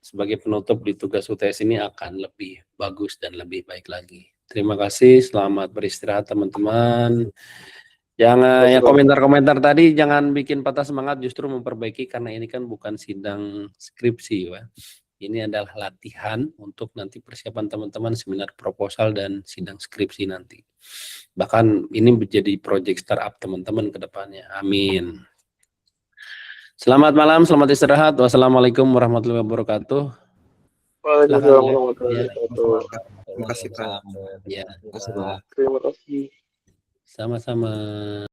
E: sebagai penutup di tugas UTS ini akan lebih bagus dan lebih baik lagi. Terima kasih, selamat beristirahat teman-teman. Jangan ya komentar-komentar tadi jangan bikin patah semangat, justru memperbaiki karena ini kan bukan sidang skripsi ya. Ini adalah latihan untuk nanti persiapan teman-teman seminar proposal dan sidang skripsi nanti. Bahkan ini menjadi project startup teman-teman ke depannya. Amin. Selamat malam, selamat istirahat. Wassalamualaikum warahmatullahi wabarakatuh.
J: Waalaikumsalam warahmatullahi wabarakatuh.
G: Terima kasih Pak.
E: Ya.
J: Terima kasih.
E: Sama-sama.